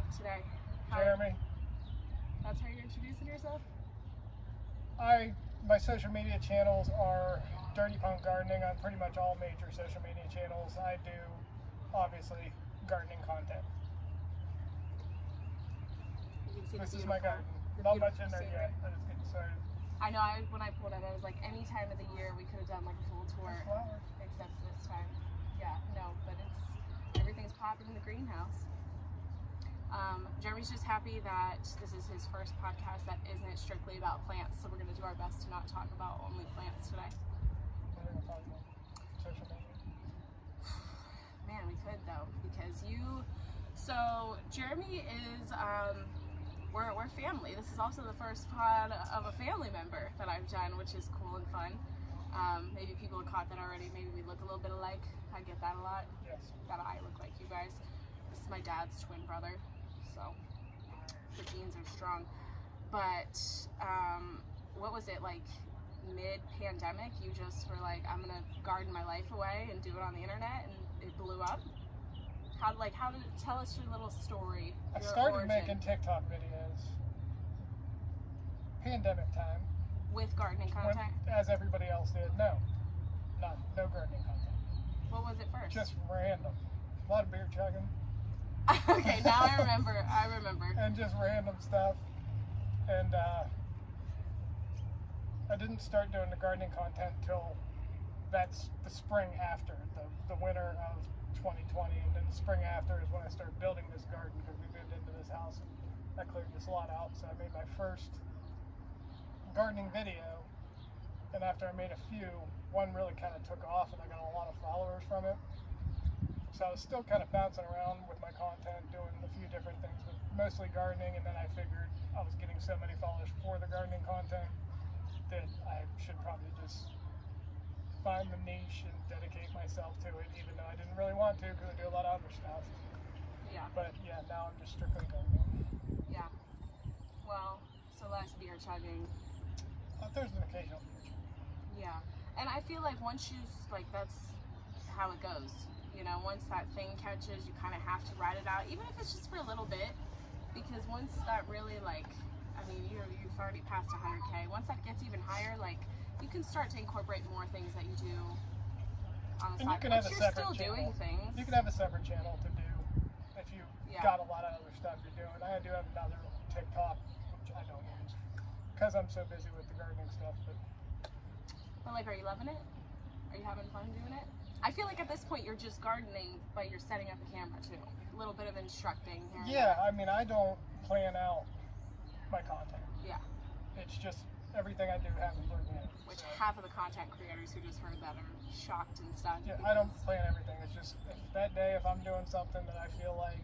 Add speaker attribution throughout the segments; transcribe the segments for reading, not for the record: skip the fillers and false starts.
Speaker 1: have today? Hi.
Speaker 2: Jeremy.
Speaker 1: That's how you're introducing yourself?
Speaker 2: My social media channels are Dirty Punk Gardening on pretty much all major social media channels. I do, obviously, gardening content.
Speaker 1: You can see
Speaker 2: This
Speaker 1: the
Speaker 2: is my garden.
Speaker 1: the
Speaker 2: Not much
Speaker 1: beautiful
Speaker 2: in there
Speaker 1: scenery.
Speaker 2: yet. I just getting started.
Speaker 1: I know, when I pulled up, I was like, any time of the year we could have done like a full tour,
Speaker 2: Flowers.
Speaker 1: except this time. Yeah, no, but everything's popping in the greenhouse. Jeremy's just happy that this is his first podcast that isn't strictly about plants, so we're going to do our best to not talk about only plants today.
Speaker 2: We're going to talk about social media.
Speaker 1: Man, we could though, because Jeremy is, we're family. This is also the first pod of a family member that I've done, which is cool and fun. Maybe people have caught that already. Maybe we look a little bit alike. I get that a lot.
Speaker 2: Yes.
Speaker 1: That I look like you guys. This is my dad's twin brother, so the genes are strong. But what was it, like mid-pandemic? You just were like, I'm gonna garden my life away and do it on the internet, and it blew up. How did it, tell us your little story?
Speaker 2: I
Speaker 1: Your
Speaker 2: started
Speaker 1: origin
Speaker 2: making TikTok videos. Pandemic time.
Speaker 1: with gardening content.
Speaker 2: As everybody else did. No gardening content.
Speaker 1: What was it first?
Speaker 2: Just random. A lot of beer chugging.
Speaker 1: Okay, now I remember.
Speaker 2: And just random stuff. And I didn't start doing the gardening content till that's the spring after, the winter of 2020. And then the spring after is when I started building this garden, because we moved into this house and I cleared this lot out. So I made my first gardening video. And after I made a few, one really kind of took off and I got a lot of followers from it. So I was still kind of bouncing around with my content, doing a few different things, but mostly gardening. And then I figured I was getting so many followers for the gardening content that I should probably just find the niche and dedicate myself to it, even though I didn't really want to, because I do a lot of other stuff.
Speaker 1: Yeah.
Speaker 2: But yeah, now I'm just strictly gardening.
Speaker 1: Yeah. Well, so less beer chugging.
Speaker 2: There's an occasional beer chug.
Speaker 1: Yeah. And I feel like once you, that's how it goes. You know, once that thing catches, you kind of have to ride it out, even if it's just for a little bit. Because once that really, you've already passed 100K. Once that gets even higher, you can start to incorporate more things that you do on the
Speaker 2: And
Speaker 1: side.
Speaker 2: you can have a
Speaker 1: you're
Speaker 2: separate
Speaker 1: still
Speaker 2: channel.
Speaker 1: doing things.
Speaker 2: You can have a separate channel to do if you got a lot of other stuff you're doing. I do have another TikTok, which I don't use because I'm so busy with the gardening stuff. But
Speaker 1: are you loving it? Are you having fun doing it? I feel like at this point you're just gardening, but you're setting up the camera too. A little bit of instructing here.
Speaker 2: Yeah, I mean, I don't plan out my content.
Speaker 1: Yeah.
Speaker 2: It's just everything I do happens organic.
Speaker 1: Which half of the content creators who just heard that are shocked and stuff.
Speaker 2: Yeah, I don't plan everything. It's just that day, if I'm doing something that I feel like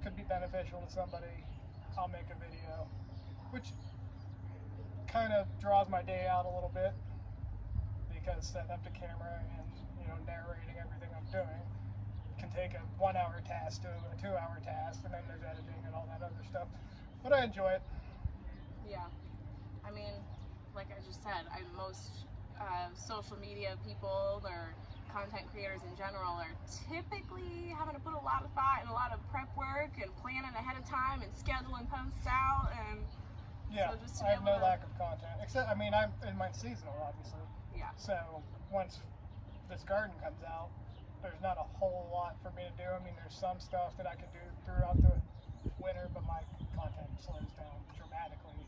Speaker 2: could be beneficial to somebody, I'll make a video, which kind of draws my day out a little bit, because setting up the camera and narrating everything I'm doing can take a 1 hour task to a 2 hour task, and then there's editing and all that other stuff. But I enjoy it.
Speaker 1: Yeah. I mean, like I just said, most social media people or content creators in general are typically having to put a lot of thought and a lot of prep work and planning ahead of time and scheduling posts out, and
Speaker 2: yeah,
Speaker 1: so just to
Speaker 2: I have no lack of content. Except, I'm in my seasonal, obviously.
Speaker 1: Yeah.
Speaker 2: So once this garden comes out, there's not a whole lot for me to do. I mean, there's some stuff that I can do throughout the winter, but my content slows down dramatically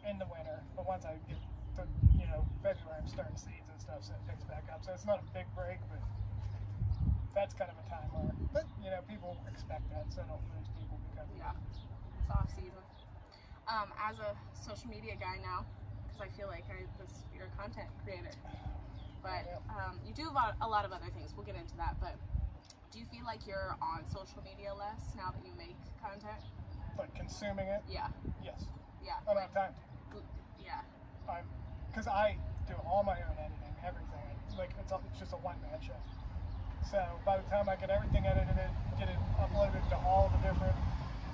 Speaker 2: in the winter. But once I get to, February, I'm starting seeds and stuff, so it picks back up. So it's not a big break, but that's kind of a time where, but people expect that, so don't lose people because of that.
Speaker 1: It's off season. As a social media guy now, because I feel like you're a content creator. But you do a lot of other things. We'll get into that. But do you feel like you're on social media less now that you make content?
Speaker 2: Like consuming it?
Speaker 1: Yeah.
Speaker 2: Yes.
Speaker 1: Yeah.
Speaker 2: I don't have time to.
Speaker 1: Yeah.
Speaker 2: Because I do all my own editing, everything. It's just a one-man show. So by the time I get everything edited, get it uploaded to all the different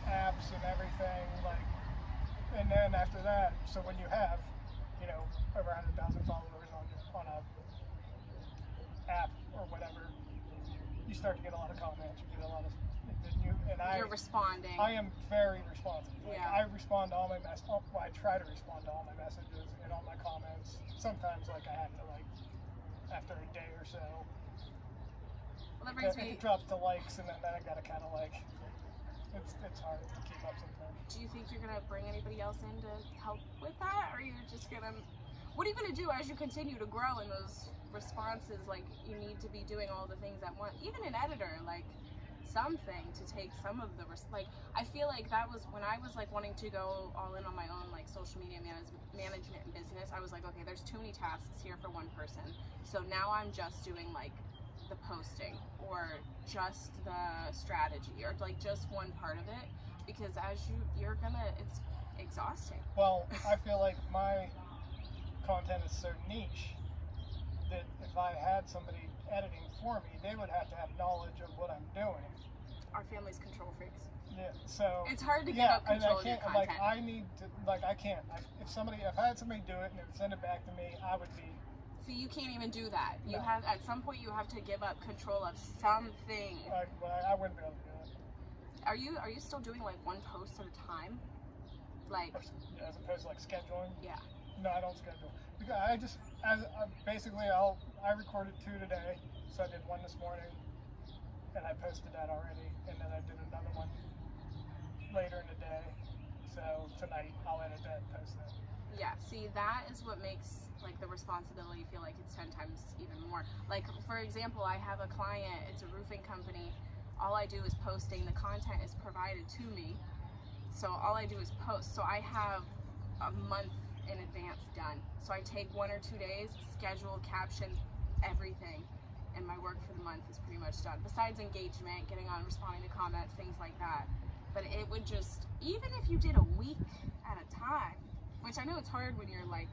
Speaker 2: apps and everything, and then after that, so when you have, over 100,000 followers on a app or whatever, you start to get a lot of comments. You get a lot of, you and
Speaker 1: You're responding.
Speaker 2: I am very responsive. Like,
Speaker 1: Yeah.
Speaker 2: I respond to all my well, I try to respond to all my messages and all my comments. Sometimes, like, I have to, like, after a day or so,
Speaker 1: Well, that brings me.
Speaker 2: it drops to likes, and then I gotta kind of, like, it's hard to keep up sometimes.
Speaker 1: Do you think you're gonna bring anybody else in to help with that, or you're just gonna? What are you gonna do as you continue to grow in those responses? Like, you need to be doing all the things at once. Even an editor, like, something to take some of the like. I feel like that was when I was like wanting to go all in on my own, like, social media management and business. I was like, okay, there's too many tasks here for one person. So now I'm just doing like the posting or just the strategy or like just one part of it, because as you're gonna, it's exhausting.
Speaker 2: Well, I feel like my content is so niche that if I had somebody editing for me, they would have to have knowledge of what I'm doing.
Speaker 1: Our family's control freaks.
Speaker 2: Yeah, so
Speaker 1: It's hard to give up control of your content.
Speaker 2: Like, I need to, like, I can't. Like, if I had somebody do it and they would send it back to me, I would be.
Speaker 1: So you can't even do that. You
Speaker 2: No.
Speaker 1: have, at some point, you have to give up control of something.
Speaker 2: I wouldn't be able to do it.
Speaker 1: Are you still doing like one post at a time? Like,
Speaker 2: Yeah, as opposed to like scheduling.
Speaker 1: yeah.
Speaker 2: No, I don't schedule because basically I recorded 2 today, so I did 1 this morning, and I posted that already, and then I did another one later in the day. So tonight I'll edit that and post that.
Speaker 1: Yeah, see, that is what makes like the responsibility feel like it's 10 times even more. Like, for example, I have a client, it's a roofing company. All I do is posting. The content is provided to me, so all I do is post. So I have a month in advance done. So I take 1 or 2 days, schedule, caption, everything, and my work for the month is pretty much done. Besides engagement, getting on, responding to comments, things like that. But it would just, even if you did a week at a time, which I know it's hard when you're like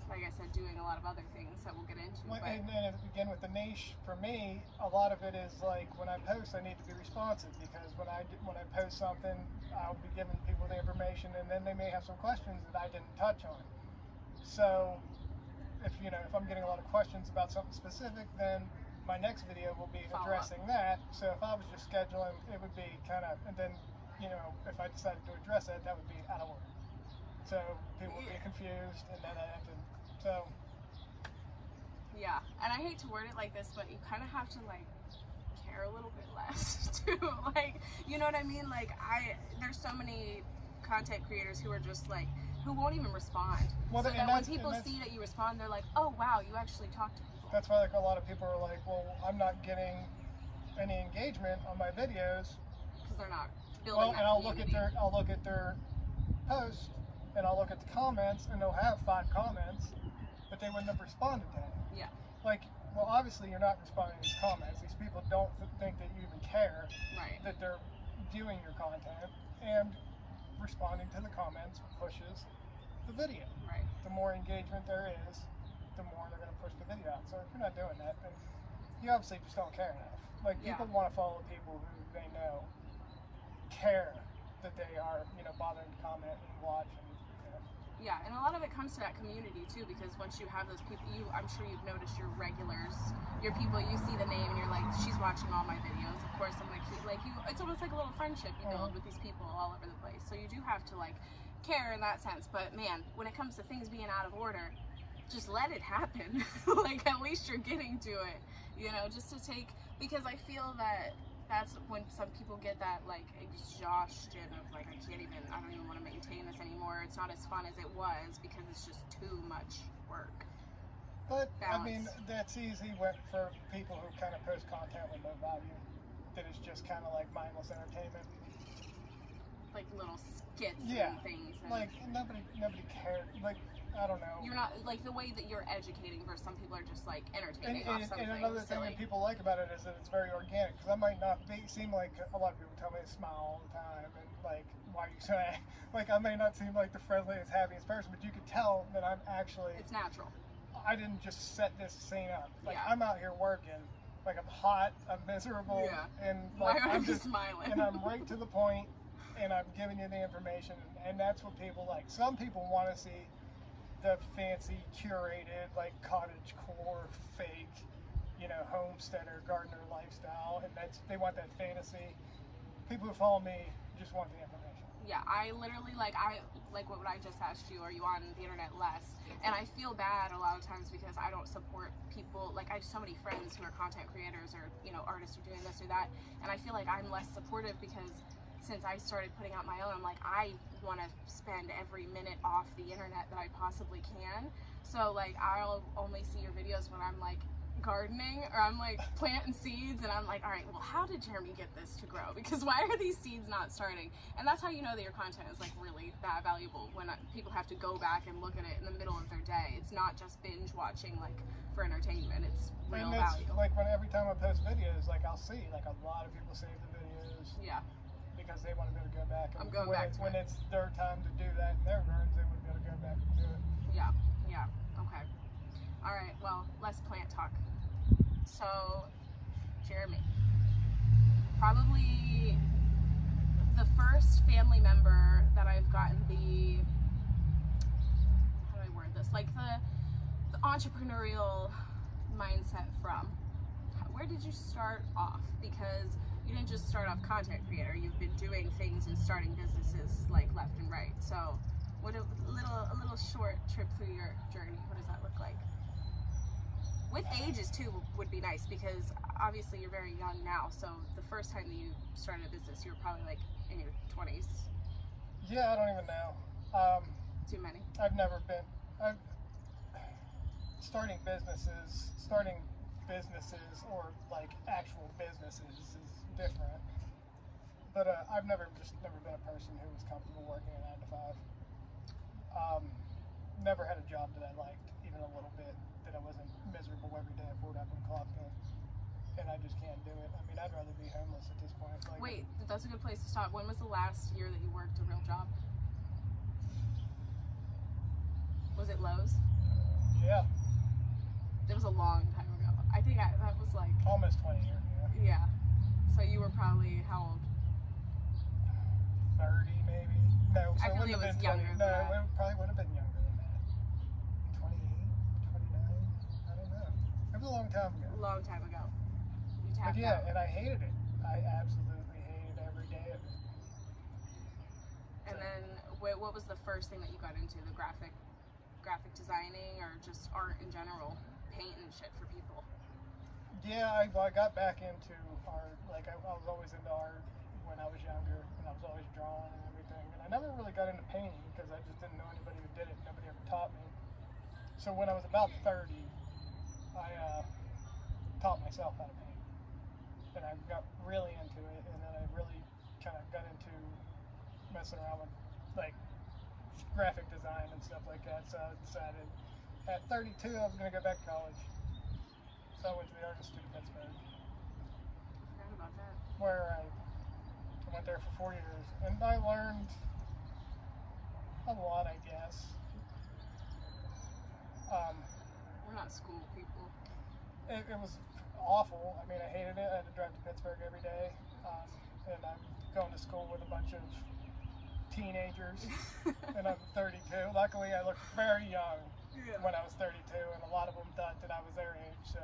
Speaker 1: I said, doing a lot of other things that we'll get into.
Speaker 2: Well,
Speaker 1: but
Speaker 2: and again, with the niche, for me, a lot of it is like when I post, I need to be responsive, because when I post something, I'll be giving people the information, and then they may have some questions that I didn't touch on. So, if I'm getting a lot of questions about something specific, then my next video will be addressing that. So if I was just scheduling, it would be kind of, and then if I decided to address it, that would be out of order. So people would get confused, and then I have to. So.
Speaker 1: Yeah, and I hate to word it like this, but you kind of have to like care a little bit less too. Like, you know what I mean? Like, there's so many content creators who are just like, who won't even respond.
Speaker 2: Well,
Speaker 1: so that when people see that you respond, they're like, oh wow, you actually talk to people.
Speaker 2: That's why like a lot of people are like, well, I'm not getting any engagement on my videos
Speaker 1: because they're not building.
Speaker 2: Well, and I'll look at their post, and I'll look at the comments, and they'll have 5 comments, but they wouldn't have responded to it.
Speaker 1: Yeah.
Speaker 2: Like, well, obviously you're not responding to these comments. These people don't think that you even care.
Speaker 1: Right.
Speaker 2: That they're viewing your content, and responding to the comments pushes the video.
Speaker 1: Right.
Speaker 2: The more engagement there is, the more they're going to push the video out. So if you're not doing that, then you obviously just don't care enough. Like, people want to follow people who they know care that they are, bothering to comment and watch.
Speaker 1: Yeah, and a lot of it comes to that community too, because once you have those people, I'm sure you've noticed your regulars, your people, you see the name and you're like, she's watching all my videos. Of course, I'm gonna keep it's almost like a little friendship you build with these people all over the place. So you do have to like care in that sense. But man, when it comes to things being out of order, just let it happen. Like, at least you're getting to it, just to take, because I feel that that's when some people get that like exhaustion of like, I don't even want to maintain this anymore. It's not as fun as it was because it's just too much work.
Speaker 2: But
Speaker 1: Balance.
Speaker 2: I mean, that's easy for people who kind of post content with no value, that is just kind of like mindless entertainment.
Speaker 1: Like little skits
Speaker 2: and
Speaker 1: things. And
Speaker 2: like nobody cares. Like, I don't know.
Speaker 1: You're not like the way that you're educating versus some people are just like entertaining off something.
Speaker 2: And another thing that people like about it is that it's very organic. Because I might not seem like, a lot of people tell me to smile all the time, and like, why are you saying? Like, I may not seem like the friendliest, happiest person, but you can tell that I'm actually.
Speaker 1: It's natural.
Speaker 2: I didn't just set this scene up. Like,
Speaker 1: Yeah.
Speaker 2: I'm out here working. Like, I'm hot, I'm miserable, and like
Speaker 1: I'm just smiling.
Speaker 2: And I'm right to the point, and I'm giving you the information, and that's what people like. Some people want to see the fancy, curated, like cottage core, fake, homesteader, gardener lifestyle, and they want that fantasy. people who follow me just want the information.
Speaker 1: Yeah, I literally like what I just asked you. Are you on the internet less? And I feel bad a lot of times because I don't support people. Like I have so many friends who are content creators or artists who are doing this or that, and I feel like I'm less supportive because since I started putting out my own, I'm like I want to spend every minute off the internet that I possibly can. So like I'll only see your videos when I'm like gardening or I'm like planting seeds and I'm like, all right, well, how did Jeremy get this to grow? Because why are these seeds not starting? And that's how you know that your content is like really that valuable, when people have to go back and look at it in the middle of their day. It's not just binge watching like for entertainment. It's real value.
Speaker 2: Like when every time I post videos, like I'll see like a lot of people save the videos.
Speaker 1: Yeah.
Speaker 2: Because they want to be able to go back. And
Speaker 1: I'm going back to
Speaker 2: when it's their time to do that in their gardens, they want to be able to go back and do it.
Speaker 1: Yeah. Yeah. Okay. All right. Well, less plant talk. So, Jeremy, probably the first family member that I've gotten how do I word this? Like the entrepreneurial mindset from. Where did you start off? Because you didn't just start off content creator. You've been doing things and starting businesses like left and right. So, what a little short trip through your journey. What does that look like? With ages too would be nice because obviously you're very young now. So the first time that you started a business, you were probably like in your 20s.
Speaker 2: Yeah, I don't even know.
Speaker 1: Too many.
Speaker 2: I've never been. Starting businesses or like actual businesses is different. But I've never been a person who was comfortable working a 9 to 5. Never had a job that I liked even a little bit. That I wasn't miserable every day I pulled up and clocked in. And I just can't do it. I mean, I'd rather be homeless at this point. Like,
Speaker 1: wait, that's a good place to stop. When was the last year that you worked a real job? Was it Lowe's?
Speaker 2: Yeah.
Speaker 1: It was a long time ago. I think that was like...
Speaker 2: Almost 20 years, yeah.
Speaker 1: Yeah. So you were probably, how old?
Speaker 2: 30 maybe. No, so
Speaker 1: I feel like it was younger than that.
Speaker 2: No, it probably would have been younger than that. 28, 29, I don't know. It was a long time ago.
Speaker 1: A long time ago. You
Speaker 2: But
Speaker 1: tapped
Speaker 2: yeah,
Speaker 1: out.
Speaker 2: and I hated it. I absolutely hated every day of it.
Speaker 1: And then what was the first thing that you got into? The graphic designing or just art in general? Painting shit for people?
Speaker 2: Yeah, I got back into art. Like I was always into art when I was younger, and I was always drawing and everything. And I never really got into painting because I just didn't know anybody who did it. Nobody ever taught me. So when I was about 30, I taught myself how to paint. And I got really into it, and then I really kind of got into messing around with like graphic design and stuff like that. So I decided at 32 I was going to go back to college. So I went to the Art Institute of Pittsburgh.
Speaker 1: Forgot about that.
Speaker 2: Where I went there for 4 years, and I learned a lot, I guess.
Speaker 1: We're not school people.
Speaker 2: It was awful. I mean, I hated it. I had to drive to Pittsburgh every day, and I'm going to school with a bunch of teenagers, and I'm 32. Luckily, I looked very young when I was 32, and a lot of them thought that I was their age, so,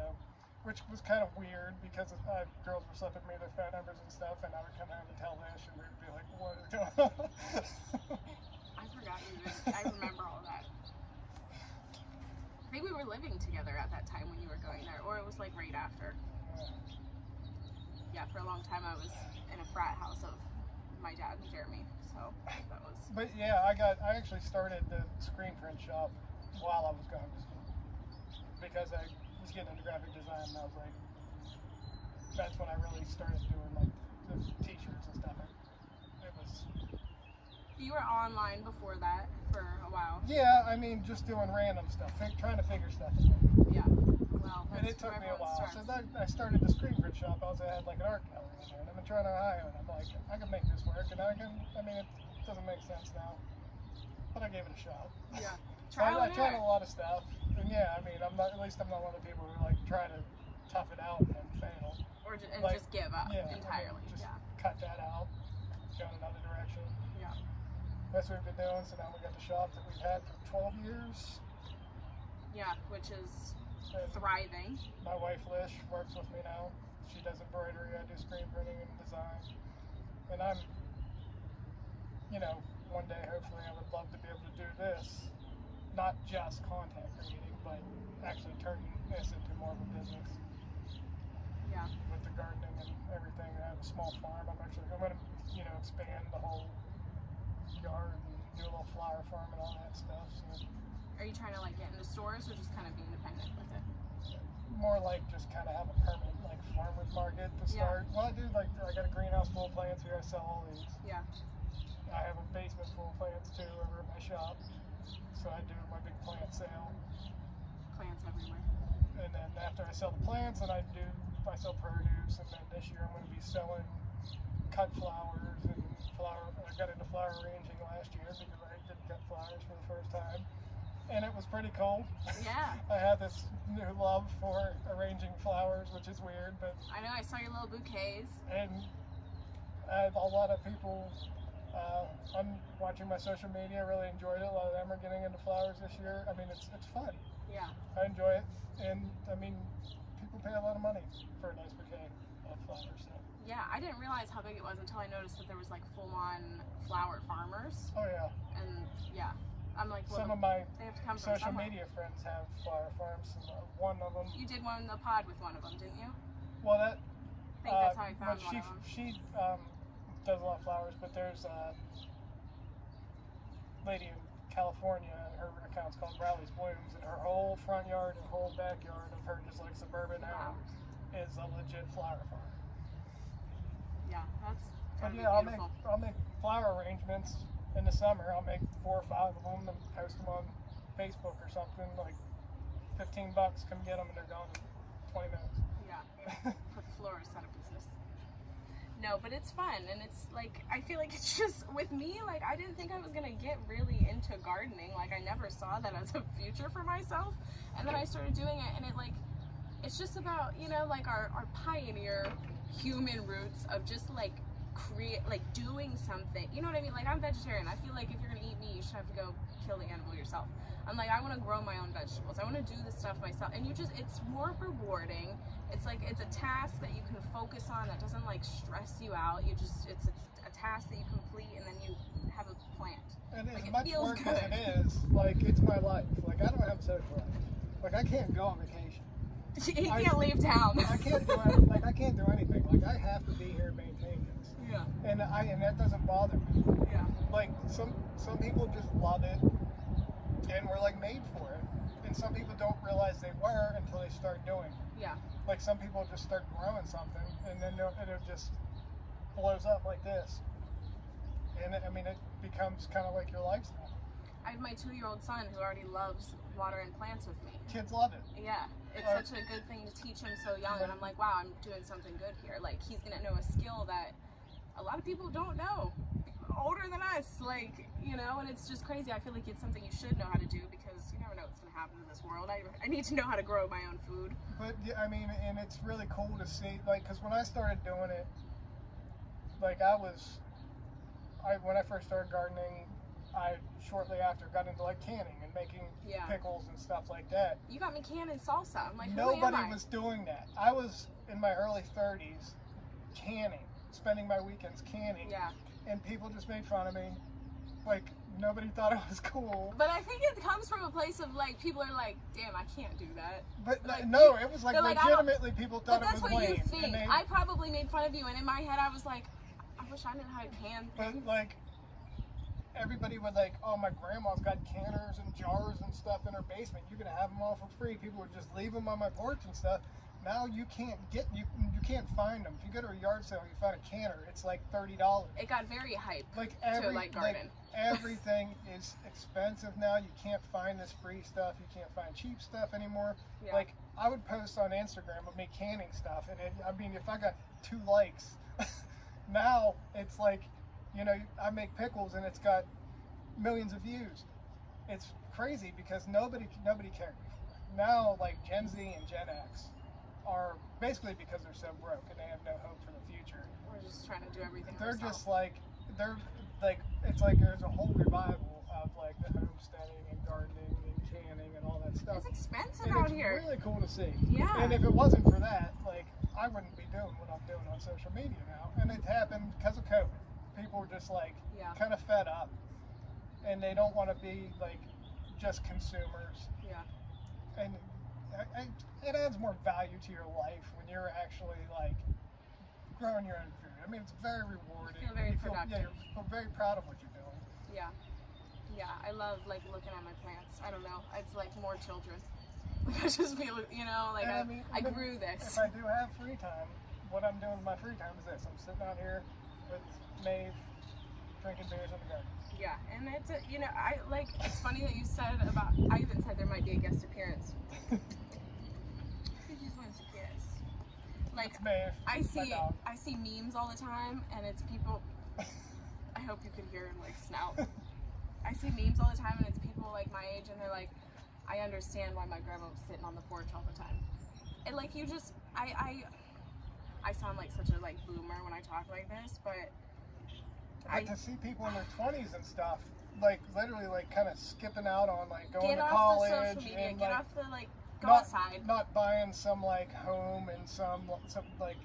Speaker 2: which was kind of weird because girls were slipping me their phone numbers and stuff, and I would come home and tell Lish, and we'd be like, what is going on?
Speaker 1: I forgot you did. I remember all that. I think we were living together at that time when you were going there, or it was like right after. Yeah, for a long time I was in a frat house of my dad and Jeremy, so that was...
Speaker 2: But yeah, I actually started the screen print shop while I was going to school because I was getting into graphic design, and I was like, that's when I really started doing like the t-shirts and stuff. It was...
Speaker 1: You were online before that for a while.
Speaker 2: Yeah, I mean, just doing random stuff, trying to figure stuff out.
Speaker 1: Yeah. Well,
Speaker 2: and it took me a while. So then I started the screen print shop. I also had like an art gallery in there, and I've been trying to Ohio, and I'm like, I can make this work, and I mean, it doesn't make sense now, but I gave it a shot.
Speaker 1: Yeah.
Speaker 2: So I tried a lot of stuff, and yeah, I mean, I'm not one of the people who like try to tough it out and fail.
Speaker 1: Or
Speaker 2: like,
Speaker 1: just give up entirely.
Speaker 2: I mean, just cut that out, go in another direction.
Speaker 1: Yeah.
Speaker 2: That's what we've been doing, so now we got the shop that we've had for 12 years.
Speaker 1: Yeah, which is thriving.
Speaker 2: My wife Lish works with me now. She does embroidery, I do screen printing and design. And one day hopefully I would love to be able to do this, not just content creating, but actually turning this into more of a business.
Speaker 1: Yeah.
Speaker 2: With the gardening and everything, I have a small farm. I'm going to, expand the whole yard and do a little flower farm and all that stuff. So.
Speaker 1: Are you trying to like get into stores or just kind of be independent with it?
Speaker 2: More like just kind of have a permanent like farmer's market to start. Well, I do I got a greenhouse full of plants here. I sell all these.
Speaker 1: Yeah.
Speaker 2: I have a basement full of plants too over at my shop. So I do my big plant sale.
Speaker 1: Plants everywhere.
Speaker 2: And then after I sell the plants, I sell produce. And then this year I'm going to be selling cut flowers and flower. I got into flower arranging last year because I did cut flowers for the first time. And it was pretty cool.
Speaker 1: Yeah.
Speaker 2: I have this new love for arranging flowers, which is weird, but
Speaker 1: I know, I saw your little bouquets.
Speaker 2: and a lot of people I'm watching my social media really enjoyed it. A lot of them are getting into flowers this year. I mean, it's fun.
Speaker 1: Yeah.
Speaker 2: I enjoy it, and I mean, people pay a lot of money for a nice bouquet of flowers. So.
Speaker 1: Yeah, I didn't realize how big it was until I noticed that there was like full-on flower farmers.
Speaker 2: Oh yeah.
Speaker 1: And yeah. I'm like, well,
Speaker 2: some of my
Speaker 1: they have to come from
Speaker 2: social
Speaker 1: somewhere.
Speaker 2: media friends have flower farms. One of them.
Speaker 1: You did one in the pod with one of them, didn't you?
Speaker 2: Well, that.
Speaker 1: I think that's how I found one of them.
Speaker 2: She does a lot of flowers, but there's a lady in California, and her account's called Rally's Blooms, and her whole front yard and whole backyard of her just like suburban home is a legit flower farm.
Speaker 1: Yeah, that's.
Speaker 2: But
Speaker 1: Totally
Speaker 2: yeah,
Speaker 1: beautiful.
Speaker 2: I'll make flower arrangements in the summer. I'll make 4 or 5 of them and post them on Facebook or something. Like $15, come get them, and they're gone in 20 minutes.
Speaker 1: Yeah, put the florist out of business. No, but it's fun, and it's like, I feel like it's just, with me, like, I didn't think I was gonna get really into gardening. Like, I never saw that as a future for myself, and then I started doing it, and it's just about, like our pioneer human roots of just like doing something, you know what I mean? Like, I'm vegetarian. I feel like if you're gonna eat meat, you should have to go kill the animal yourself. I'm like, I want to grow my own vegetables. I want to do this stuff myself, and it's more rewarding. It's like, it's a task that you can focus on that doesn't like stress you out. It's a task that you complete, and then you have a plant.
Speaker 2: And
Speaker 1: like,
Speaker 2: as
Speaker 1: it
Speaker 2: much
Speaker 1: feels
Speaker 2: work
Speaker 1: good.
Speaker 2: as it is, like, it's my life. Like, I don't have a social life. Like, I can't go on vacation.
Speaker 1: You can't leave town.
Speaker 2: I can't do I can't do anything. Like, I have to be here to maintain this.
Speaker 1: Yeah.
Speaker 2: And that doesn't bother me.
Speaker 1: Yeah.
Speaker 2: Like, some people just love it and were like made for it. And some people don't realize they were until they start doing it.
Speaker 1: Yeah.
Speaker 2: Like, some people just start growing something and then it just blows up like this. And it becomes kind of like your lifestyle.
Speaker 1: I have my 2-year-old son who already loves watering plants with me.
Speaker 2: Kids love it.
Speaker 1: Yeah, it's such a good thing to teach him so young, and I'm like, wow, I'm doing something good here. Like, he's gonna know a skill that a lot of people don't know, older than us, like, and it's just crazy. I feel like it's something you should know how to do, because you never know what's gonna happen in this world. I need to know how to grow my own food.
Speaker 2: But yeah, I mean, and it's really cool to see, like, because when I started doing it, like, when I first started gardening, I shortly after got into like canning and making pickles and stuff like that.
Speaker 1: You got me canning salsa. I'm like,
Speaker 2: nobody was doing that. I was in my early 30s canning, spending my weekends canning.
Speaker 1: Yeah.
Speaker 2: And people just made fun of me. Like, nobody thought it was cool.
Speaker 1: But I think it comes from a place of like, people are like, damn, I can't do that.
Speaker 2: But
Speaker 1: like,
Speaker 2: no, it was like legitimately people thought it was lame.
Speaker 1: But that's what you think. I probably made fun of you, and in my head I was like, I wish I knew how to can things.
Speaker 2: But like, everybody would like, oh, my grandma's got canners and jars and stuff in her basement. You're gonna have them all for free. People would just leave them on my porch and stuff. Now you can't can't find them. If you go to a yard sale, you find a canner. It's like $30.
Speaker 1: It got very hype.
Speaker 2: Like
Speaker 1: garden.
Speaker 2: Everything is expensive now. You can't find this free stuff. You can't find cheap stuff anymore.
Speaker 1: Yeah.
Speaker 2: Like, I would post on Instagram of me canning stuff, and if I got 2 likes, now it's like, I make pickles and it's got millions of views. It's crazy because nobody cared before. Now, like, Gen Z and Gen X are basically, because they're so broke and they have no hope for the future.
Speaker 1: We're just trying to do everything
Speaker 2: They're
Speaker 1: ourselves.
Speaker 2: just like, it's like there's a whole revival of like the homesteading and gardening and canning and all that stuff.
Speaker 1: It's expensive
Speaker 2: and
Speaker 1: out
Speaker 2: it's
Speaker 1: here.
Speaker 2: Really cool to see.
Speaker 1: Yeah.
Speaker 2: And if it wasn't for that, like, I wouldn't be doing what I'm doing on social media now. And it happened because of COVID. People were just like
Speaker 1: Yeah.
Speaker 2: kind of fed up, and they don't want to be like just consumers.
Speaker 1: Yeah.
Speaker 2: And it adds more value to your life when you're actually like growing your own food. I mean, it's very rewarding.
Speaker 1: You feel very
Speaker 2: Yeah,
Speaker 1: productive.
Speaker 2: you feel very proud of what you're doing.
Speaker 1: Yeah. Yeah, I love like looking at my plants. I don't know. It's like more children. I just feel, you know, like
Speaker 2: And
Speaker 1: I grew this.
Speaker 2: If I do have free time, what I'm doing with my free time is this. I'm sitting out here with Maeve, drinking beers in the garden.
Speaker 1: Yeah, and it's you know, I like. It's funny that you said about. I even said there might be a guest appearance. She just wants a kiss. Like
Speaker 2: It's Maeve, my dog.
Speaker 1: I see memes all the time, and it's people. I hope you could hear him like snout. I see memes all the time, and it's people like my age, and they're like, I understand why my grandma was sitting on the porch all the time. And like you just, I sound like such a like boomer when I talk like this, but
Speaker 2: To see people in their 20s and stuff, like literally like kind of skipping out on like going
Speaker 1: get
Speaker 2: to
Speaker 1: off
Speaker 2: college
Speaker 1: the social media,
Speaker 2: and
Speaker 1: get
Speaker 2: like
Speaker 1: off the like go
Speaker 2: not,
Speaker 1: outside.
Speaker 2: not buying some like home in some like,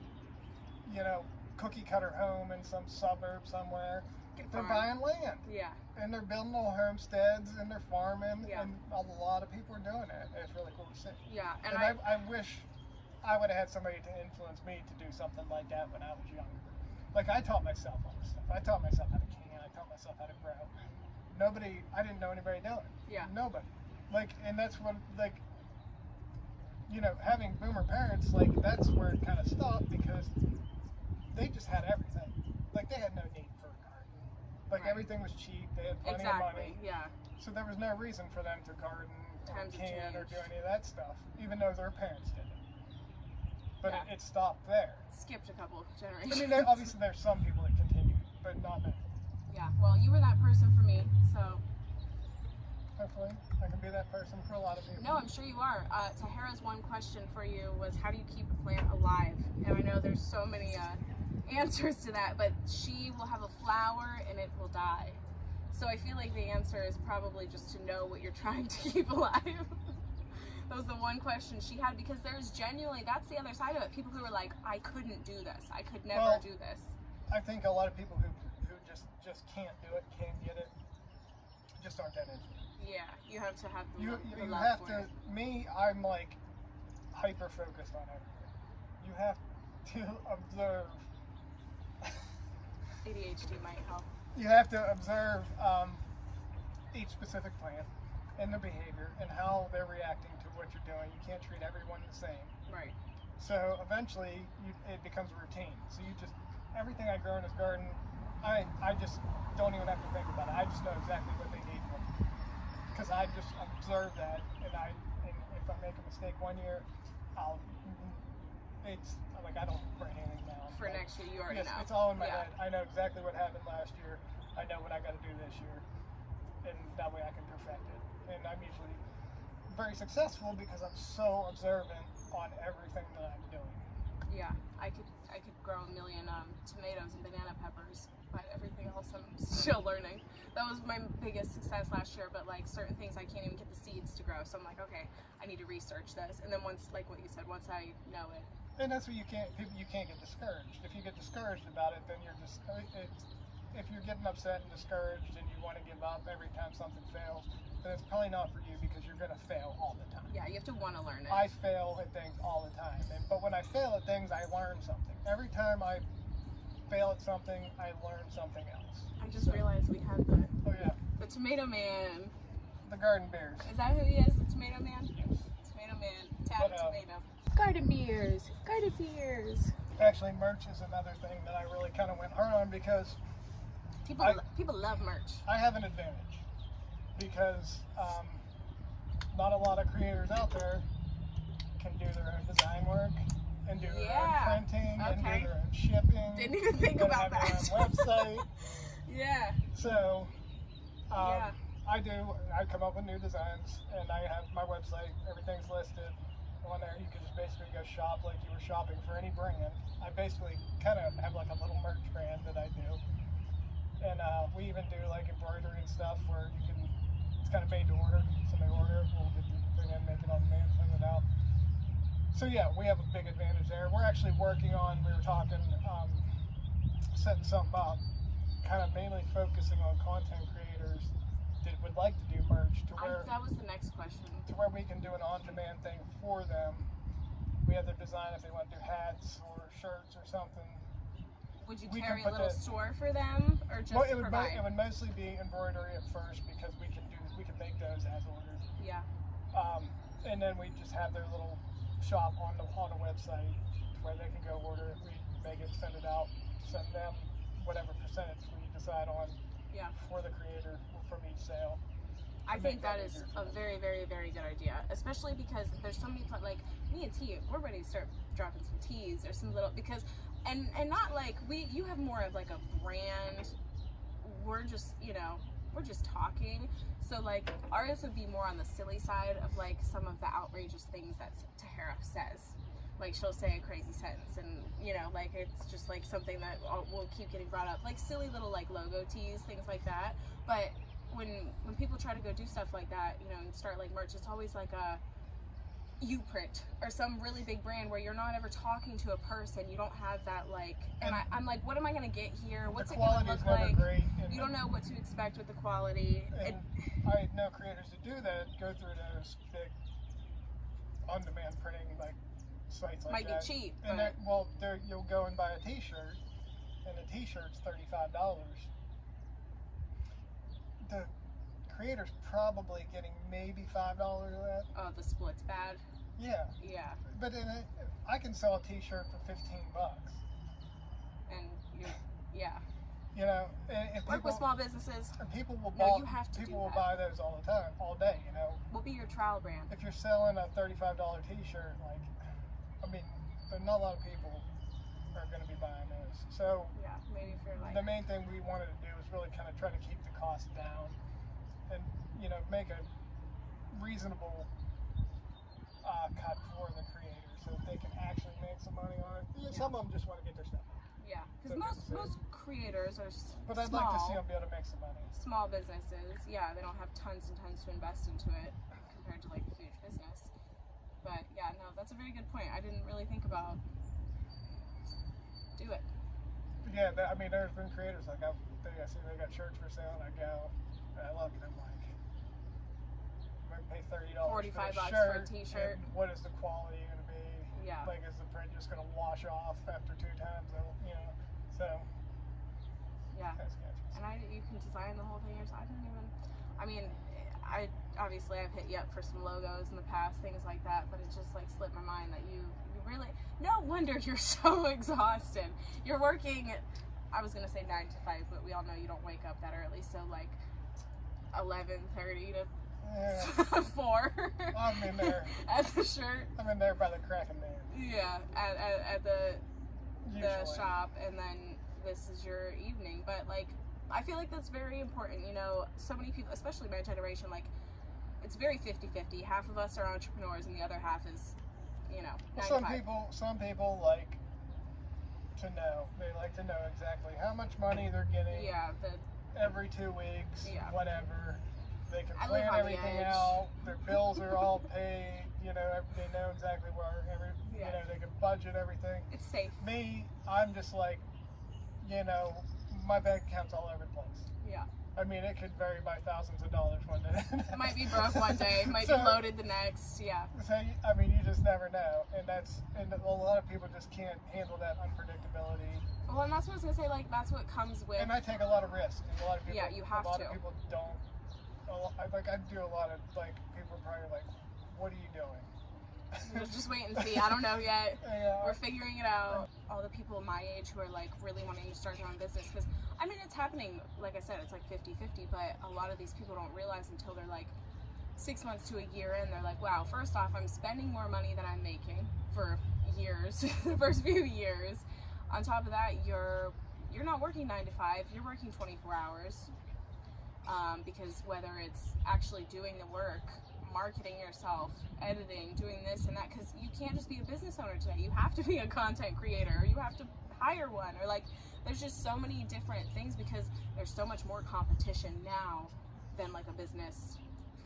Speaker 2: you know, cookie cutter home in some suburb somewhere.
Speaker 1: Get
Speaker 2: They're
Speaker 1: farm.
Speaker 2: buying land.
Speaker 1: Yeah,
Speaker 2: And they're building little homesteads and they're farming,
Speaker 1: Yeah.
Speaker 2: and a lot of people are doing it. It's really cool to see.
Speaker 1: yeah, and
Speaker 2: And I wish I would have had somebody to influence me to do something like that when I was younger. Like I taught myself all this stuff. I taught myself how to can. I taught myself how to grow. I didn't know anybody doing it.
Speaker 1: Yeah.
Speaker 2: Nobody. Like, and that's what, like, you know, having boomer parents, like, that's where it kind of stopped because they just had everything. Like, they had no need for a garden. Like,
Speaker 1: Right.
Speaker 2: everything was cheap. They had plenty of money.
Speaker 1: exactly. Yeah,
Speaker 2: So there was no reason for them to garden or
Speaker 1: Times have
Speaker 2: can or do
Speaker 1: changed.
Speaker 2: any of that stuff, even though their parents did it. But
Speaker 1: Yeah.
Speaker 2: it stopped there.
Speaker 1: skipped a couple
Speaker 2: I
Speaker 1: generations.
Speaker 2: mean, obviously there's some people that continue, but not many.
Speaker 1: Yeah, well, you were that person for me, so
Speaker 2: Hopefully, I can be that person for a lot of people.
Speaker 1: no, I'm sure you are. Tahera's one question for you was, how do you keep a plant alive? And I know there's so many answers to that, but she will have a flower and it will die. So I feel like the answer is probably just to know what you're trying to keep alive. That was the one question she had, because there's genuinely, that's the other side of it. People who are like, I couldn't do this. I could never
Speaker 2: Well,
Speaker 1: do this.
Speaker 2: I think a lot of people who just can't do it, can't get it, just aren't that into it.
Speaker 1: Yeah, you have to have the,
Speaker 2: You
Speaker 1: the love
Speaker 2: have
Speaker 1: for
Speaker 2: to.
Speaker 1: it.
Speaker 2: Me, I'm like hyper focused on everything. You have to observe.
Speaker 1: ADHD might help.
Speaker 2: You have to observe each specific plant and their behavior and how they're reacting to what you're doing. You can't treat everyone the same.
Speaker 1: Right.
Speaker 2: So eventually, it becomes a routine. So you just, everything I grow in this garden, I just don't even have to think about it. I just know exactly what they need. Because I just observe that, and if I make a mistake one year, it's like I don't bring anything down.
Speaker 1: For next year, you already
Speaker 2: Yes,
Speaker 1: know.
Speaker 2: it's all in my
Speaker 1: Yeah.
Speaker 2: head. I know exactly what happened last year. I know what I got to do this year, and that way I can perfect it. And I'm usually very successful because I'm so observant on everything that I'm doing.
Speaker 1: Yeah, I could grow a million tomatoes and banana peppers, but everything else I'm still learning. That was my biggest success last year, but like certain things I can't even get the seeds to grow. So I'm like, okay, I need to research this. And then once, like what you said, once I know it.
Speaker 2: And that's what you can't get discouraged. If you get discouraged about it, then you're just, if you're getting upset and discouraged and you want to give up every time something fails, then it's probably not for you because you're going to fail all the time.
Speaker 1: Yeah, you have to want to learn it.
Speaker 2: I fail at things all the time. But when I fail at things, I learn something. Every time I fail at something, I learn something else.
Speaker 1: I just realized we had
Speaker 2: Oh yeah,
Speaker 1: the Tomato Man.
Speaker 2: the garden bears.
Speaker 1: Is that who he is? The Tomato Man?
Speaker 2: Yes.
Speaker 1: Tomato Man. Tad
Speaker 2: But,
Speaker 1: Tomato. Garden beers. Garden beers.
Speaker 2: Actually, merch is another thing that I really kind of went hard on because
Speaker 1: People love merch.
Speaker 2: I have an advantage because not a lot of creators out there can do their own design work and do their own printing and do
Speaker 1: Okay.
Speaker 2: their own shipping.
Speaker 1: Didn't even think
Speaker 2: and
Speaker 1: about
Speaker 2: have
Speaker 1: that.
Speaker 2: their own website.
Speaker 1: Yeah.
Speaker 2: So
Speaker 1: Yeah.
Speaker 2: I come up with new designs and I have my website, everything's listed on there. You can just basically go shop like you were shopping for any brand. I basically kind of have like a little merch brand that I do. And we even do like embroidery and stuff where you can, it's kind of made to order. Somebody order it, we'll get the bring in, make it on demand, send it out. So yeah, we have a big advantage there. We're actually working on, we were talking, setting something up, kind of mainly focusing on content creators that would like to do merch to where
Speaker 1: that was the next question.
Speaker 2: to where we can do an on-demand thing for them. We have their design if they want to do hats or shirts or something.
Speaker 1: Would you
Speaker 2: We
Speaker 1: carry
Speaker 2: can
Speaker 1: a
Speaker 2: put
Speaker 1: little
Speaker 2: the-
Speaker 1: store for them, or just
Speaker 2: Well,
Speaker 1: to provide?
Speaker 2: it would mostly be embroidery at first because we can make those as ordered.
Speaker 1: Yeah.
Speaker 2: And then we just have their little shop on the website where they can go order it. We make it, send it out, send them whatever percentage we decide on
Speaker 1: Yeah.
Speaker 2: for the creator from each sale.
Speaker 1: I think that is
Speaker 2: easier
Speaker 1: a very, very, very good idea, especially because there's so many, like me and T, we're ready to start dropping some teas or some little, because, and not like, you have more of like a brand, we're just, we're just talking, so like, ours would be more on the silly side of like some of the outrageous things that Tahera says. Like she'll say a crazy sentence, and like it's just like something that will keep getting brought up, like silly little like logo teas, things like that. But when people try to go do stuff like that, and start like merch, it's always like a U-print or some really big brand where you're not ever talking to a person. You don't have that like, and I'm like, what am I gonna get here? What's it gonna look like?
Speaker 2: Great,
Speaker 1: you don't know what to expect with the quality.
Speaker 2: And I know creators that do that go through those big on-demand printing like sites like
Speaker 1: might
Speaker 2: that.
Speaker 1: be cheap,
Speaker 2: And
Speaker 1: but
Speaker 2: you'll go and buy a T-shirt, and the T-shirt's $35. The creator's probably getting maybe $5 of that.
Speaker 1: oh, the split's bad.
Speaker 2: Yeah,
Speaker 1: Yeah,
Speaker 2: but I can sell a T-shirt for $15,
Speaker 1: and yeah.
Speaker 2: and
Speaker 1: Work
Speaker 2: people,
Speaker 1: with small businesses.
Speaker 2: and people will
Speaker 1: No,
Speaker 2: buy.
Speaker 1: you have to
Speaker 2: People
Speaker 1: do
Speaker 2: will
Speaker 1: that.
Speaker 2: buy those all the time, all day.
Speaker 1: We'll be your trial brand.
Speaker 2: If you're selling a $35 T-shirt, like, I mean, but not a lot of people are going to be buying those. So
Speaker 1: Yeah, maybe if you're like,
Speaker 2: the main thing we wanted to do was really kind of try to keep the cost down, and make a reasonable cut for the creator so that they can actually make some money on it. Yeah, some of them just want to get their stuff out.
Speaker 1: yeah, because most creators are
Speaker 2: But I'd
Speaker 1: small,
Speaker 2: like to see them be able to make some money.
Speaker 1: small businesses. Yeah, they don't have tons and tons to invest into it compared to like a huge business. But yeah, no, that's a very good point. I didn't really think about. Do it.
Speaker 2: Yeah, there's been creators like I see they got shirts for sale, and I go, and I look, and I'm like, I'm gonna pay $30
Speaker 1: $45
Speaker 2: for a
Speaker 1: for a
Speaker 2: shirt.
Speaker 1: T-shirt.
Speaker 2: And what is the quality going to be?
Speaker 1: Yeah.
Speaker 2: Like, is the print just going to wash off after 2 times? So
Speaker 1: Yeah.
Speaker 2: that's sketchy.
Speaker 1: And you can design the whole thing yourself. I obviously I've hit you up for some logos in the past, things like that, but it just like slipped my mind that you really, no wonder you're so exhausted. You're working, I was gonna say 9 to 5, but we all know you don't wake up that early, so like 11:30 to
Speaker 2: Yeah,
Speaker 1: 4
Speaker 2: I'm in there.
Speaker 1: at the shirt.
Speaker 2: I'm in there by the crack of dawn.
Speaker 1: Yeah, at the
Speaker 2: Usually.
Speaker 1: shop, and then this is your evening. But like, I feel like that's very important. So many people, especially my generation, like it's very 50-50. Half of us are entrepreneurs, and the other half is,
Speaker 2: Well,
Speaker 1: 9 to 5.
Speaker 2: some people like to know. They like to know exactly how much money they're getting
Speaker 1: Yeah,
Speaker 2: every 2 weeks,
Speaker 1: Yeah.
Speaker 2: whatever. They can
Speaker 1: I live
Speaker 2: plan
Speaker 1: on the
Speaker 2: everything
Speaker 1: edge.
Speaker 2: out. Their bills are all paid. They know exactly where
Speaker 1: Yeah.
Speaker 2: they can budget everything.
Speaker 1: It's safe.
Speaker 2: Me, I'm just like, my bank account's all over the place.
Speaker 1: Yeah,
Speaker 2: It could vary by thousands of dollars one day.
Speaker 1: it might be broke one day, might
Speaker 2: So-
Speaker 1: be loaded the next. Yeah,
Speaker 2: So, you just never know, and a lot of people just can't handle that unpredictability.
Speaker 1: well, and that's what I was gonna say. Like, that's what comes with.
Speaker 2: And I take a lot of risks. And a lot of people,
Speaker 1: Yeah, you have
Speaker 2: a lot
Speaker 1: to.
Speaker 2: of people don't. I do a lot of people are probably like, "What are you doing?"
Speaker 1: We'll just wait and see. I don't know yet.
Speaker 2: Yeah.
Speaker 1: We're figuring it out. All the people my age who are like really wanting to start their own business, because it's happening, like I said, it's like 50-50, but a lot of these people don't realize until they're like 6 months to a year in, they're like, wow, first off, I'm spending more money than I'm making for years, the first few years. On top of that, you're not working 9 to 5, you're working 24 hours, because whether it's actually doing the work, marketing yourself, editing, doing this and that, because you can't just be a business owner today. You have to be a content creator, or you have to hire one, or like, there's just so many different things, because there's so much more competition now than like a business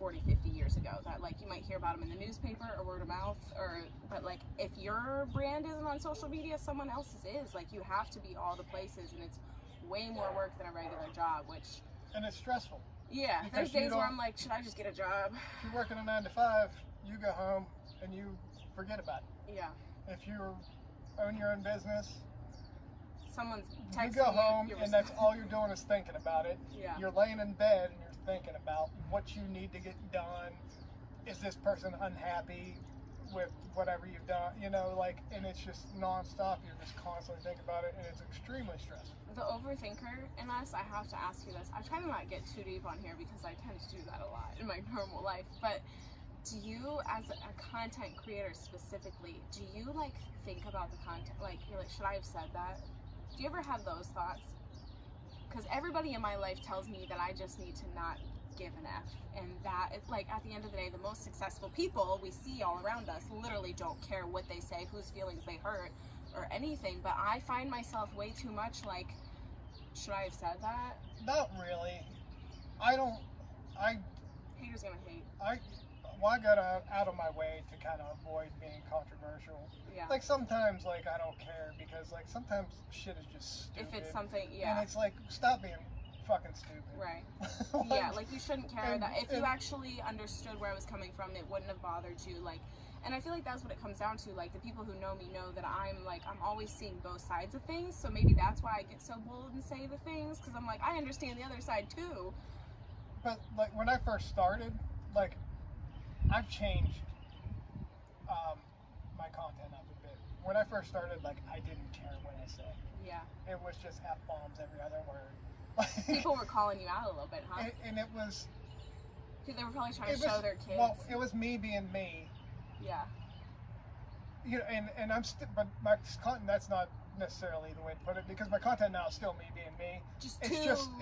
Speaker 1: 40, 50 years ago that like you might hear about them in the newspaper or word of mouth, but like if your brand isn't on social media, someone else's is. Like you have to be all the places, and it's way more work than a regular job,
Speaker 2: and it's stressful.
Speaker 1: Yeah,
Speaker 2: Because
Speaker 1: there's days where I'm like, should I just get a job?
Speaker 2: If you're working a 9 to 5, you go home and you forget about it.
Speaker 1: Yeah.
Speaker 2: If you own your own business,
Speaker 1: someone's texting
Speaker 2: you go home
Speaker 1: you,
Speaker 2: and that's all you're doing is thinking about it.
Speaker 1: Yeah.
Speaker 2: You're laying in bed and you're thinking about what you need to get done. Is this person unhappy with whatever you've done? You know, like, and it's just nonstop. You're just constantly thinking about it, and it's extremely stressful.
Speaker 1: The overthinker in us, I have to ask you this. I try to not get too deep on here because I tend to do that a lot in my normal life. But do you, as a content creator specifically, do you like think about the content? Like, you're like, should I have said that? Do you ever have those thoughts? Because everybody in my life tells me that I just need to not give an F, and that it's like at the end of the day, the most successful people we see all around us literally don't care what they say, whose feelings they hurt, or anything. But I find myself way too much like, should I have said that?
Speaker 2: Not really.
Speaker 1: Haters gonna hate.
Speaker 2: I got out of my way to kind of avoid being controversial.
Speaker 1: Yeah.
Speaker 2: Like sometimes, like I don't care because like sometimes shit is just stupid.
Speaker 1: If it's something, yeah.
Speaker 2: And it's like, stop being fucking stupid.
Speaker 1: Right.
Speaker 2: Like,
Speaker 1: yeah, like you shouldn't care
Speaker 2: and,
Speaker 1: that. If you actually understood where I was coming from, it wouldn't have bothered you. Like, and I feel like that's what it comes down to. Like, the people who know me know that I'm always seeing both sides of things. So maybe that's why I get so bold and say the things, because I'm like, I understand the other side too.
Speaker 2: But like when I first started, like I've changed my content up a bit. When I first started, like I didn't care what I said.
Speaker 1: Yeah.
Speaker 2: It was just F-bombs every other word.
Speaker 1: People were calling you out a little bit, huh?
Speaker 2: And it was.
Speaker 1: They were probably trying to show their kids.
Speaker 2: Well, it was me being me.
Speaker 1: Yeah.
Speaker 2: You know, and I'm but my content, that's not necessarily the way to put it, because my content now is still me being me.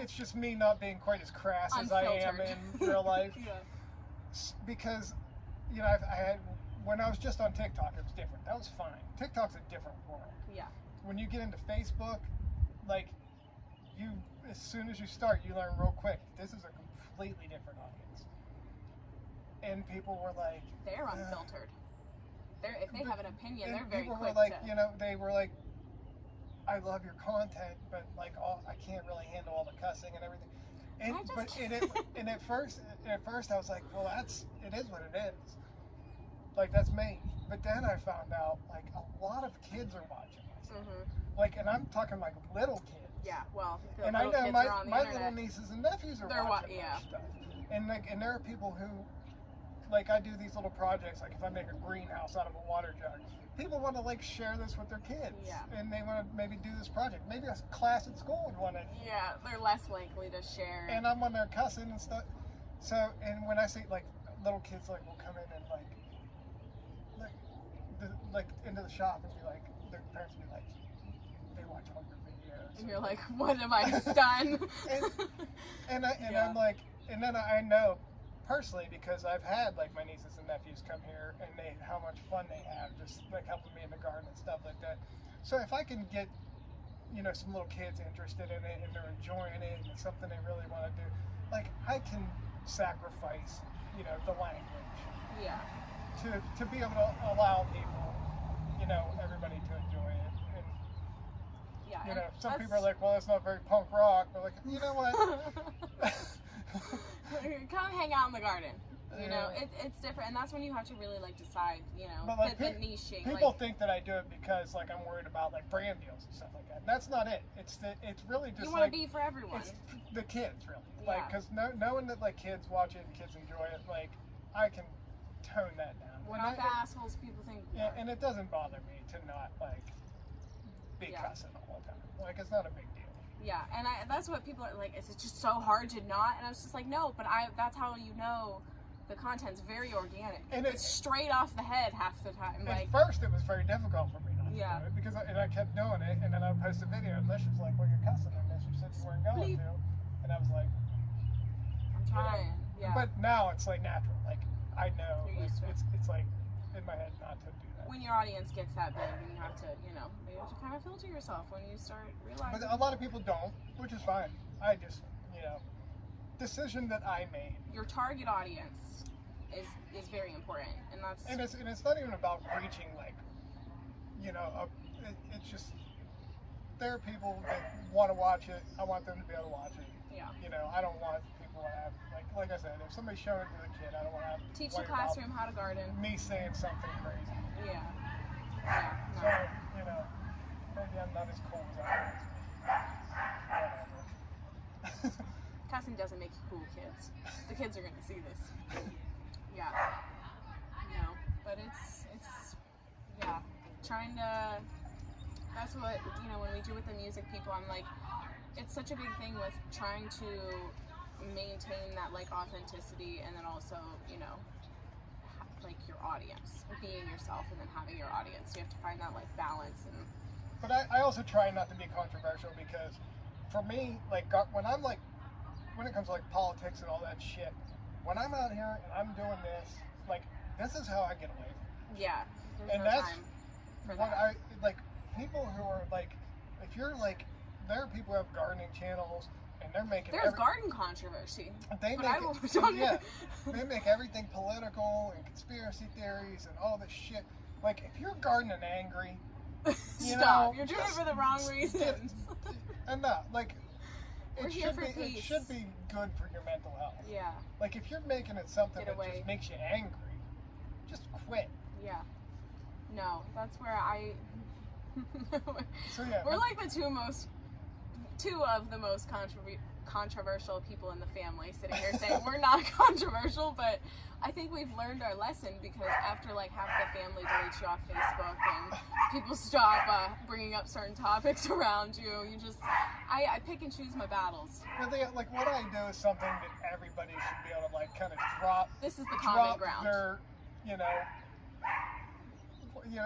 Speaker 2: It's just me not being quite as crass
Speaker 1: unfiltered
Speaker 2: as I am in real life.
Speaker 1: Yeah.
Speaker 2: Because, you know, I had when I was just on TikTok, it was different. That was fine. TikTok's a different world.
Speaker 1: Yeah.
Speaker 2: When you get into Facebook, like as soon as you start, you learn real quick. This is a completely different audience. And people were like,
Speaker 1: they're unfiltered. If they have an opinion, they're very
Speaker 2: quick. People were like, you know, they were like, I love your content, but like, I can't really handle all the cussing and everything. And at first I was like, well, it is what it is. Like, that's me. But then I found out, like, a lot of kids are watching this.
Speaker 1: Mm-hmm.
Speaker 2: Like, and I'm talking like little kids.
Speaker 1: Yeah, well,
Speaker 2: and I know my little nieces and nephews are watching
Speaker 1: yeah.
Speaker 2: stuff. And there are people who, like, I do these little projects, like if I make a greenhouse out of a water jug, people want to like share this with their kids.
Speaker 1: Yeah.
Speaker 2: And they want to maybe do this project. Maybe a class at school would want to.
Speaker 1: Yeah, they're less likely to share.
Speaker 2: And I'm on there cussing and stuff. So, and when I see like little kids like will come in and like into the shop and be like, their parents will be like, they watch all your videos.
Speaker 1: And you're like, what have I just done?
Speaker 2: and I'm like, and then I know personally, because I've had like my nieces and nephews come here and how much fun they have just like helping me in the garden and stuff like that. So if I can get, you know, some little kids interested in it and they're enjoying it and it's something they really want to do, like I can sacrifice, you know, the language.
Speaker 1: Yeah.
Speaker 2: To be able to allow people, you know, everybody to enjoy it. And,
Speaker 1: yeah,
Speaker 2: you know, some people are like, well, it's not very punk rock. But like, you know what?
Speaker 1: Come hang out in the garden. You know, it's different, and that's when you have to really like decide. You know,
Speaker 2: but, like,
Speaker 1: the niching.
Speaker 2: People think that I do it because like I'm worried about like brand deals and stuff like that. And that's not it. It's really just
Speaker 1: you want to be for everyone.
Speaker 2: It's the kids really.
Speaker 1: Yeah.
Speaker 2: Like, because knowing that like kids watch it and kids enjoy it, like I can tone that down.
Speaker 1: We're not the assholes people think.
Speaker 2: Yeah, and it doesn't bother me to not like be cussing all the time. Like, it's not a big deal.
Speaker 1: Yeah, and that's what people are like. It's just so hard to not. And I was just like, no, but that's how you know the content's very organic. And it's straight off the head half the time.
Speaker 2: At first, it was very difficult for me not to do it because I kept doing it, and then I would post a video, and Lish was like, "Well, you're cussing," and Lish said you weren't going to, and I was like,
Speaker 1: "I'm trying." Yeah.
Speaker 2: But now it's like natural. Like I know, like, it's like in my head not to do that.
Speaker 1: When your audience gets that big, and you have to, you know, you have to kind of filter yourself when you start realizing.
Speaker 2: But a lot of people don't, which is fine. I just, you know, decision that I made.
Speaker 1: Your target audience is very important, and that's.
Speaker 2: And it's not even about reaching like, you know, it's just there are people that want to watch it. I want them to be able to watch it.
Speaker 1: Yeah.
Speaker 2: You know, I don't want people to have like I said, if somebody's showing it to the kid, I don't want to have to
Speaker 1: Teach
Speaker 2: worry
Speaker 1: the classroom how to garden.
Speaker 2: about me saying something crazy.
Speaker 1: Yeah. Yeah. No.
Speaker 2: So, you know, maybe I'm not as cool as I was. Whatever.
Speaker 1: Casting doesn't make you cool, kids. The kids are gonna see this. Yeah. No, but it's yeah. Trying to. That's what, you know, when we do with the music people, I'm like, it's such a big thing with trying to maintain that like authenticity, and then also, you know, like your audience, being yourself, and then having your audience. You have to find that like balance. And
Speaker 2: but I also try not to be controversial, because for me, like when I'm like, when it comes to like politics and all that shit, when I'm out here and I'm doing this, like this is how I get away from it.
Speaker 1: yeah, there's
Speaker 2: And
Speaker 1: no
Speaker 2: that's
Speaker 1: time for
Speaker 2: what
Speaker 1: that.
Speaker 2: I like. People who are like, if you're like, there are people who have gardening channels and they're making
Speaker 1: There's garden controversy.
Speaker 2: they
Speaker 1: but
Speaker 2: make
Speaker 1: I will
Speaker 2: yeah, they make everything political and conspiracy theories and all this shit. Like if you're gardening angry, you
Speaker 1: Stop.
Speaker 2: know,
Speaker 1: You're doing it
Speaker 2: just
Speaker 1: for the wrong reasons.
Speaker 2: and not like
Speaker 1: We're
Speaker 2: it
Speaker 1: here
Speaker 2: should
Speaker 1: for
Speaker 2: be.
Speaker 1: peace.
Speaker 2: It should be good for your mental health.
Speaker 1: Yeah.
Speaker 2: Like if you're making it something
Speaker 1: Get
Speaker 2: that
Speaker 1: away.
Speaker 2: just makes you angry, just quit.
Speaker 1: Yeah. No, that's where I.
Speaker 2: So yeah,
Speaker 1: We're like the two of the most controversial people in the family sitting here saying we're not controversial, but I think we've learned our lesson, because after like half the family deletes you off Facebook and people stop bringing up certain topics around you, I pick and choose my battles.
Speaker 2: But like what I do is something that everybody should be able to like kind of drop.
Speaker 1: This is the common
Speaker 2: Drop
Speaker 1: ground.
Speaker 2: their, you know,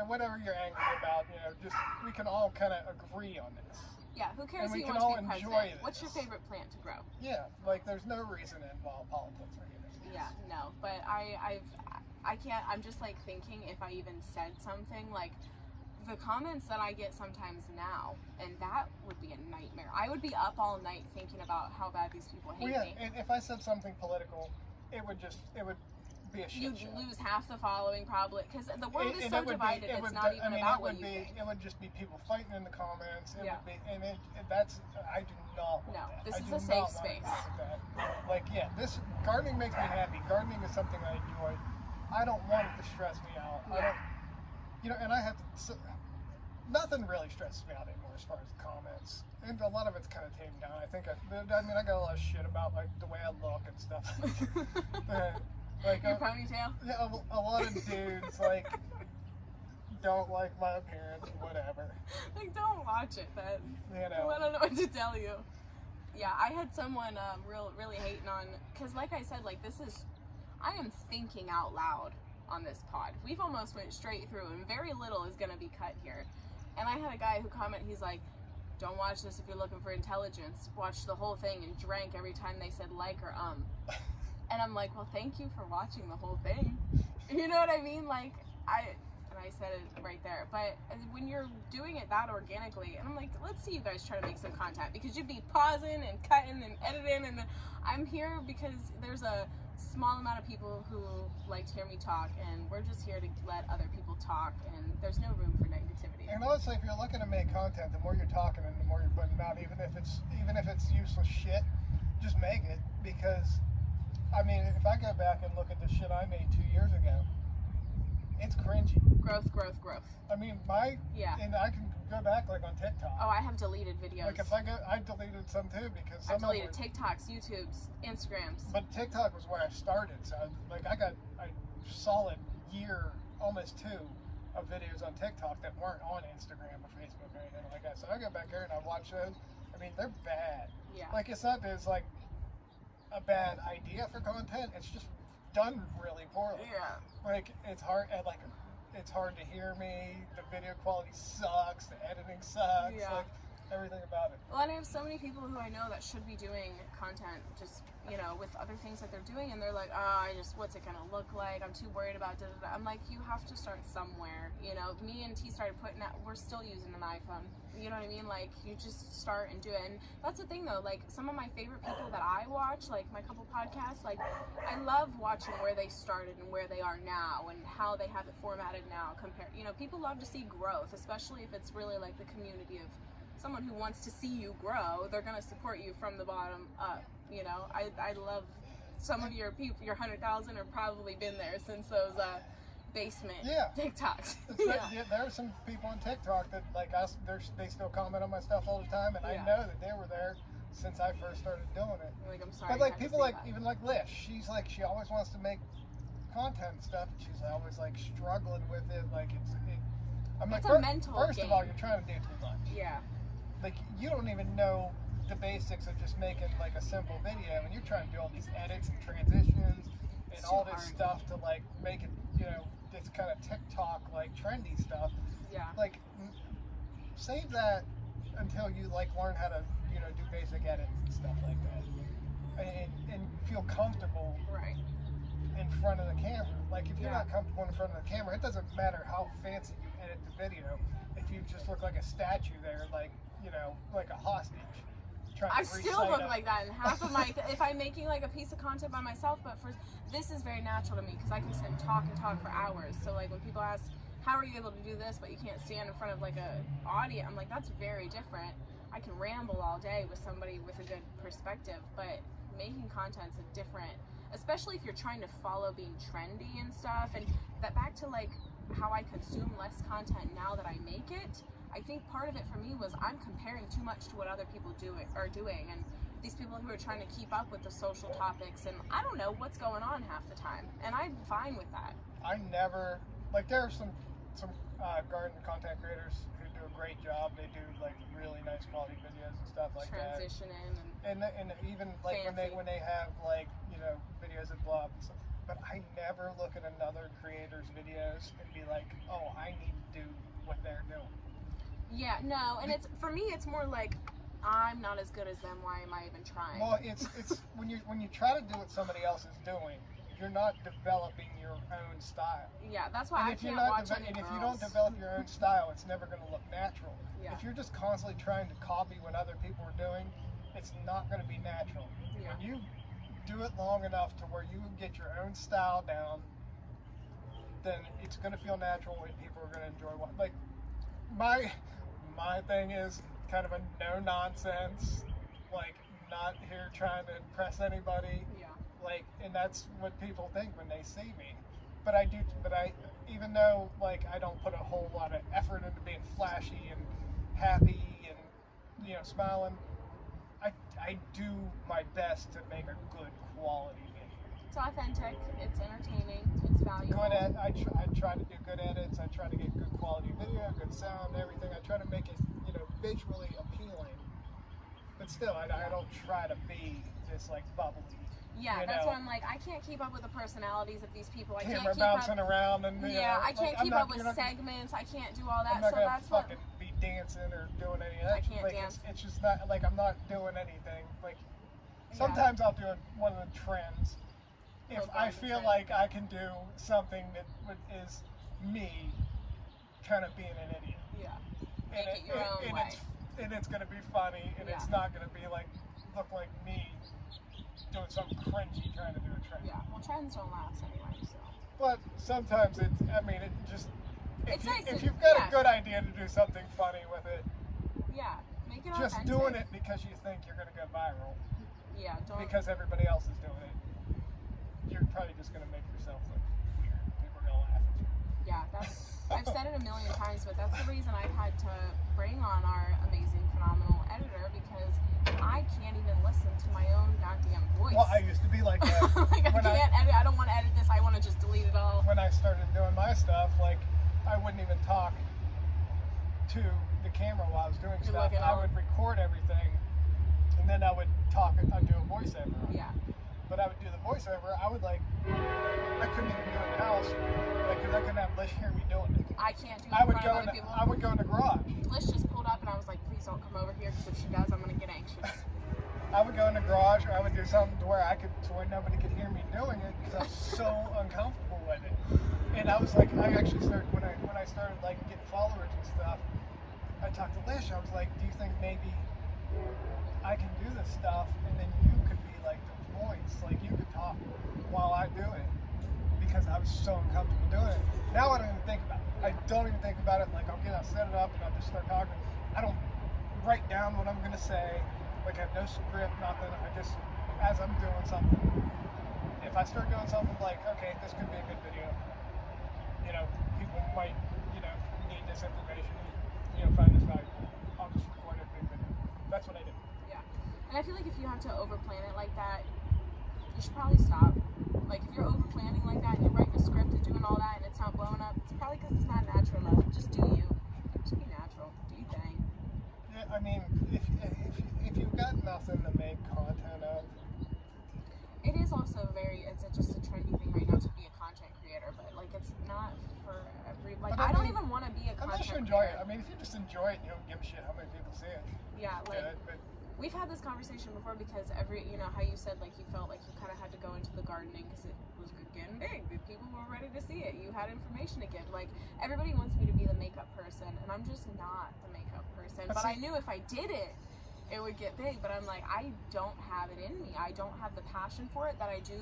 Speaker 2: whatever you're angry about. You know, just we can all kind of agree on this.
Speaker 1: Yeah, who cares
Speaker 2: And
Speaker 1: who
Speaker 2: we
Speaker 1: you
Speaker 2: can
Speaker 1: want
Speaker 2: all
Speaker 1: to be
Speaker 2: enjoy
Speaker 1: president?
Speaker 2: this.
Speaker 1: What's your favorite plant to grow?
Speaker 2: Yeah, like there's no reason to involve politics or anything.
Speaker 1: Yeah, no, but I can't, I'm just like thinking if I even said something, like the comments that I get sometimes now, and that would be a nightmare. I would be up all night thinking about how bad these people hate
Speaker 2: Well,
Speaker 1: me.
Speaker 2: yeah, and if I said something political, it would be a shit
Speaker 1: You'd
Speaker 2: show.
Speaker 1: lose half the following probably, because the world is
Speaker 2: And
Speaker 1: so
Speaker 2: it would
Speaker 1: divided,
Speaker 2: be, it
Speaker 1: it's
Speaker 2: would,
Speaker 1: not even
Speaker 2: I mean,
Speaker 1: about
Speaker 2: it
Speaker 1: what
Speaker 2: would
Speaker 1: you
Speaker 2: be,
Speaker 1: think.
Speaker 2: it would just be people fighting in the comments. It
Speaker 1: Yeah.
Speaker 2: would be, and that's, I do not want
Speaker 1: No,
Speaker 2: that.
Speaker 1: this
Speaker 2: I
Speaker 1: is
Speaker 2: do
Speaker 1: a safe
Speaker 2: not want
Speaker 1: space.
Speaker 2: that. Like, yeah, gardening makes me happy. Gardening is something I enjoy. I don't want it to stress me out. I
Speaker 1: Yeah.
Speaker 2: don't, you know, and I have to, nothing really stresses me out anymore as far as the comments. And a lot of it's kind of tamed down. I think, I mean, I got a lot of shit about like the way I look and stuff. Like
Speaker 1: Your ponytail?
Speaker 2: yeah, a lot of dudes like don't like my appearance, whatever.
Speaker 1: Like, don't watch it then.
Speaker 2: You know.
Speaker 1: I don't know what to tell you. Yeah, I had someone really hating on, because like I said, like I am thinking out loud on this pod. We've almost went straight through, and very little is gonna be cut here. And I had a guy who commented, he's like, don't watch this if you're looking for intelligence. Watch the whole thing, and drank every time they said like or And I'm like, well, thank you for watching the whole thing. You know what I mean? Like, I said it right there. But when you're doing it that organically, and I'm like, let's see you guys try to make some content, because you'd be pausing and cutting and editing, and I'm here because there's a small amount of people who like to hear me talk, and we're just here to let other people talk, and there's no room for negativity.
Speaker 2: And honestly, if you're looking to make content, the more you're talking and the more you're putting out, even if it's useless shit, just make it. Because I mean, if I go back and look at the shit I made 2 years ago, it's cringy.
Speaker 1: Growth.
Speaker 2: I mean,
Speaker 1: Yeah.
Speaker 2: and I can go back like on TikTok.
Speaker 1: Oh, I have deleted videos.
Speaker 2: Like if I deleted some too, because
Speaker 1: I've
Speaker 2: some of them
Speaker 1: deleted TikToks, YouTubes, Instagrams.
Speaker 2: But TikTok was where I started, so like I got a solid year, almost 2, of videos on TikTok that weren't on Instagram or Facebook or anything like that. So I go back there and I watch those. I mean, they're bad.
Speaker 1: Yeah.
Speaker 2: Like it's not that it's like a bad idea for content. It's just done really poorly.
Speaker 1: Yeah.
Speaker 2: Like it's hard. It's hard to hear me. The video quality sucks. The editing sucks.
Speaker 1: Yeah.
Speaker 2: Like everything about it.
Speaker 1: Well, and I have so many people who I know that should be doing content, just, you know, with other things that they're doing, and they're like, what's it gonna look like? I'm too worried about da-da-da. I'm like, you have to start somewhere, you know. Me and T started putting out, we're still using an iPhone, you know what I mean? Like, you just start and do it. And that's the thing, though, like, some of my favorite people that I watch, like my couple podcasts, like, I love watching where they started and where they are now and how they have it formatted now compared, you know, people love to see growth, especially if it's really like the community of someone who wants to see you grow. They're going to support you from the bottom up, you know. I love some of your people, your 100,000 have probably been there since those basement TikToks.
Speaker 2: Yeah, there are some people on TikTok that, like us, they still comment on my stuff all the time, and I know that they were there since I first started doing it.
Speaker 1: Like, I'm sorry.
Speaker 2: But like people like, even like Lish, she's like, she always wants to make content and stuff, and she's always like struggling with it. Like I'm like,
Speaker 1: a mental
Speaker 2: first
Speaker 1: game.
Speaker 2: of all, you're trying to do too much.
Speaker 1: Yeah.
Speaker 2: Like, you don't even know the basics of just making like a simple video, and you're trying to do all these edits and transitions and all this stuff to like make it, you know, this kind of TikTok like trendy stuff.
Speaker 1: Yeah.
Speaker 2: Like, save that until you like learn how to, you know, do basic edits and stuff like that, and feel comfortable in front of the camera. Like, if you're not comfortable in front of the camera, it doesn't matter how fancy you edit the video. If you just look like a statue there, like, you know, like a hostage.
Speaker 1: I still look like that in half of my, if I'm making like a piece of content by myself, but this is very natural to me because I can sit and talk for hours. So like when people ask, how are you able to do this, but you can't stand in front of like a audience, I'm like, that's very different. I can ramble all day with somebody with a good perspective, but making content's a different, especially if you're trying to follow being trendy and stuff. And that back to like how I consume less content now that I make it. I think part of it for me was I'm comparing too much to what other people are doing, and these people who are trying to keep up with the social topics, and I don't know what's going on half the time, and I'm fine with that.
Speaker 2: I never, like, there are some garden content creators who do a great job. They do like really nice quality videos and stuff like
Speaker 1: Transitioning
Speaker 2: that. And even like when they have like, you know, videos that blow up and stuff. But I never look at another creator's videos and be like, oh, I need to do what they're doing.
Speaker 1: Yeah, no, and it's, for me, it's more like, I'm not as good as them, why am I even trying?
Speaker 2: Well, it's when you try to do what somebody else is doing, you're not developing your own style.
Speaker 1: Yeah, that's why I can't watch any
Speaker 2: And if
Speaker 1: girls.
Speaker 2: you don't develop your own style, it's never going to look natural.
Speaker 1: Yeah.
Speaker 2: If you're just constantly trying to copy what other people are doing, it's not going to be natural.
Speaker 1: Yeah.
Speaker 2: When you do it long enough to where you get your own style down, then it's going to feel natural and people are going to enjoy what, like, my thing is kind of a no-nonsense, like, not here trying to impress anybody.
Speaker 1: Yeah.
Speaker 2: Like, and that's what people think when they see me. But I even though, like, I don't put a whole lot of effort into being flashy and happy and, you know, smiling, I do my best to make a good quality video.
Speaker 1: It's authentic, it's entertaining, it's valuable.
Speaker 2: I try to do good edits, I try to get good quality video, good sound, everything. I try to make it, you know, visually appealing. But still, I don't try to be this, like, bubbly.
Speaker 1: Yeah, that's what I'm like, I can't keep up with the personalities of these people. I
Speaker 2: Camera
Speaker 1: can't keep
Speaker 2: bouncing
Speaker 1: up,
Speaker 2: around and, you know,
Speaker 1: I can't
Speaker 2: like,
Speaker 1: keep up with segments, I can't do all that,
Speaker 2: I'm not
Speaker 1: so
Speaker 2: gonna
Speaker 1: that's
Speaker 2: fucking be dancing or doing any of that.
Speaker 1: I can't
Speaker 2: like,
Speaker 1: dance.
Speaker 2: It's just not, like, I'm not doing anything. Like, sometimes I'll do one of the trends. If I feel like I can do something that is me kind of being an idiot.
Speaker 1: Yeah. Make it your own way.
Speaker 2: And it's going to be funny, and it's not going to be like, look like me doing something cringy trying to do a trend.
Speaker 1: Yeah, well, trends don't last anyway, so.
Speaker 2: But sometimes it just, if you've got a good idea to do something funny with it,
Speaker 1: make it
Speaker 2: just
Speaker 1: authentic.
Speaker 2: doing it because you think you're going to go viral.
Speaker 1: Yeah, don't.
Speaker 2: Because everybody else is doing it, you're probably just going to make yourself look weird. People are going to laugh at you.
Speaker 1: Yeah, I've said it a million times, but that's the reason I've had to bring on our amazing, phenomenal editor, because I can't even listen to my own goddamn voice.
Speaker 2: Well, I used to be like that.
Speaker 1: Like, I can't edit. I don't want to edit this. I want to just delete it all.
Speaker 2: When I started doing my stuff, like, I wouldn't even talk to the camera while I was doing stuff. I would record everything, and then I would talk. I'd do a voiceover.
Speaker 1: Yeah.
Speaker 2: But I would do the voiceover. I couldn't even do it in the house, like, because I couldn't have Lish hear me doing it.
Speaker 1: I can't do it
Speaker 2: I
Speaker 1: in
Speaker 2: would
Speaker 1: front
Speaker 2: go
Speaker 1: of
Speaker 2: in
Speaker 1: other people.
Speaker 2: I would go in the garage.
Speaker 1: Lish just pulled up, and I was was like, please don't come over here, because if she does, I'm gonna get anxious.
Speaker 2: I would go in the garage, or I would do something to where nobody could hear me doing it, because I was so uncomfortable with it. And I was like, I actually started when I started like getting followers and stuff. I talked to Lish. I was like, do you think maybe I can do this stuff, and then you could be like the voice, like you could talk while I do it, because I was so uncomfortable doing it. Now I don't even think about it. I don't even think about it. Like I'll set it up, and I'll just start talking. I don't write down what I'm gonna say. Like I have no script, nothing. I just, as I'm doing something, if I start doing something like, okay, this could be a good video. You know, people might, need this information. Find this valuable. I'll just record a big video. That's what I do.
Speaker 1: Yeah. And I feel like if you have to overplan it like that, you should probably stop. Like if you're overplanning like that and you're writing a script and doing all that and it's not blowing up, it's probably because it's not natural enough. Just do you. Just be natural. Do your thing.
Speaker 2: Yeah, I mean, if you've got nothing to make content of,
Speaker 1: it is also it's just a trendy thing right now to be a content creator, but like it's not for every, like I don't even want to be a content
Speaker 2: unless you enjoy it. I mean, if you just enjoy it, you don't give a shit how many people see it.
Speaker 1: Yeah, like
Speaker 2: but
Speaker 1: we've had this conversation before, because how you said like you felt like you kind of had to go into the gardening because it was getting big. People were ready to see it. You had information to give. Like everybody wants me to be the makeup person, and I'm just not the makeup person. But I knew if I did it, it would get big. But I'm like, I don't have it in me. I don't have the passion for it that I do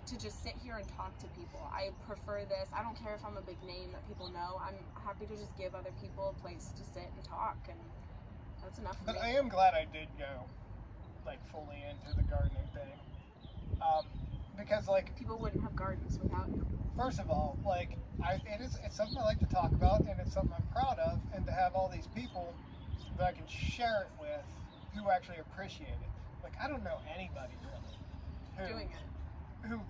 Speaker 1: to just sit here and talk to people. I prefer this. I don't care if I'm a big name that people know. I'm happy to just give other people a place to sit and talk, and that's enough for me.
Speaker 2: But I am glad I did go like fully into the gardening thing, because like
Speaker 1: people wouldn't have gardens without you.
Speaker 2: First of all, like it's something I like to talk about, and it's something I'm proud of, and to have all these people that I can share it with who actually appreciate it. Like I don't know anybody really
Speaker 1: Doing it.
Speaker 2: who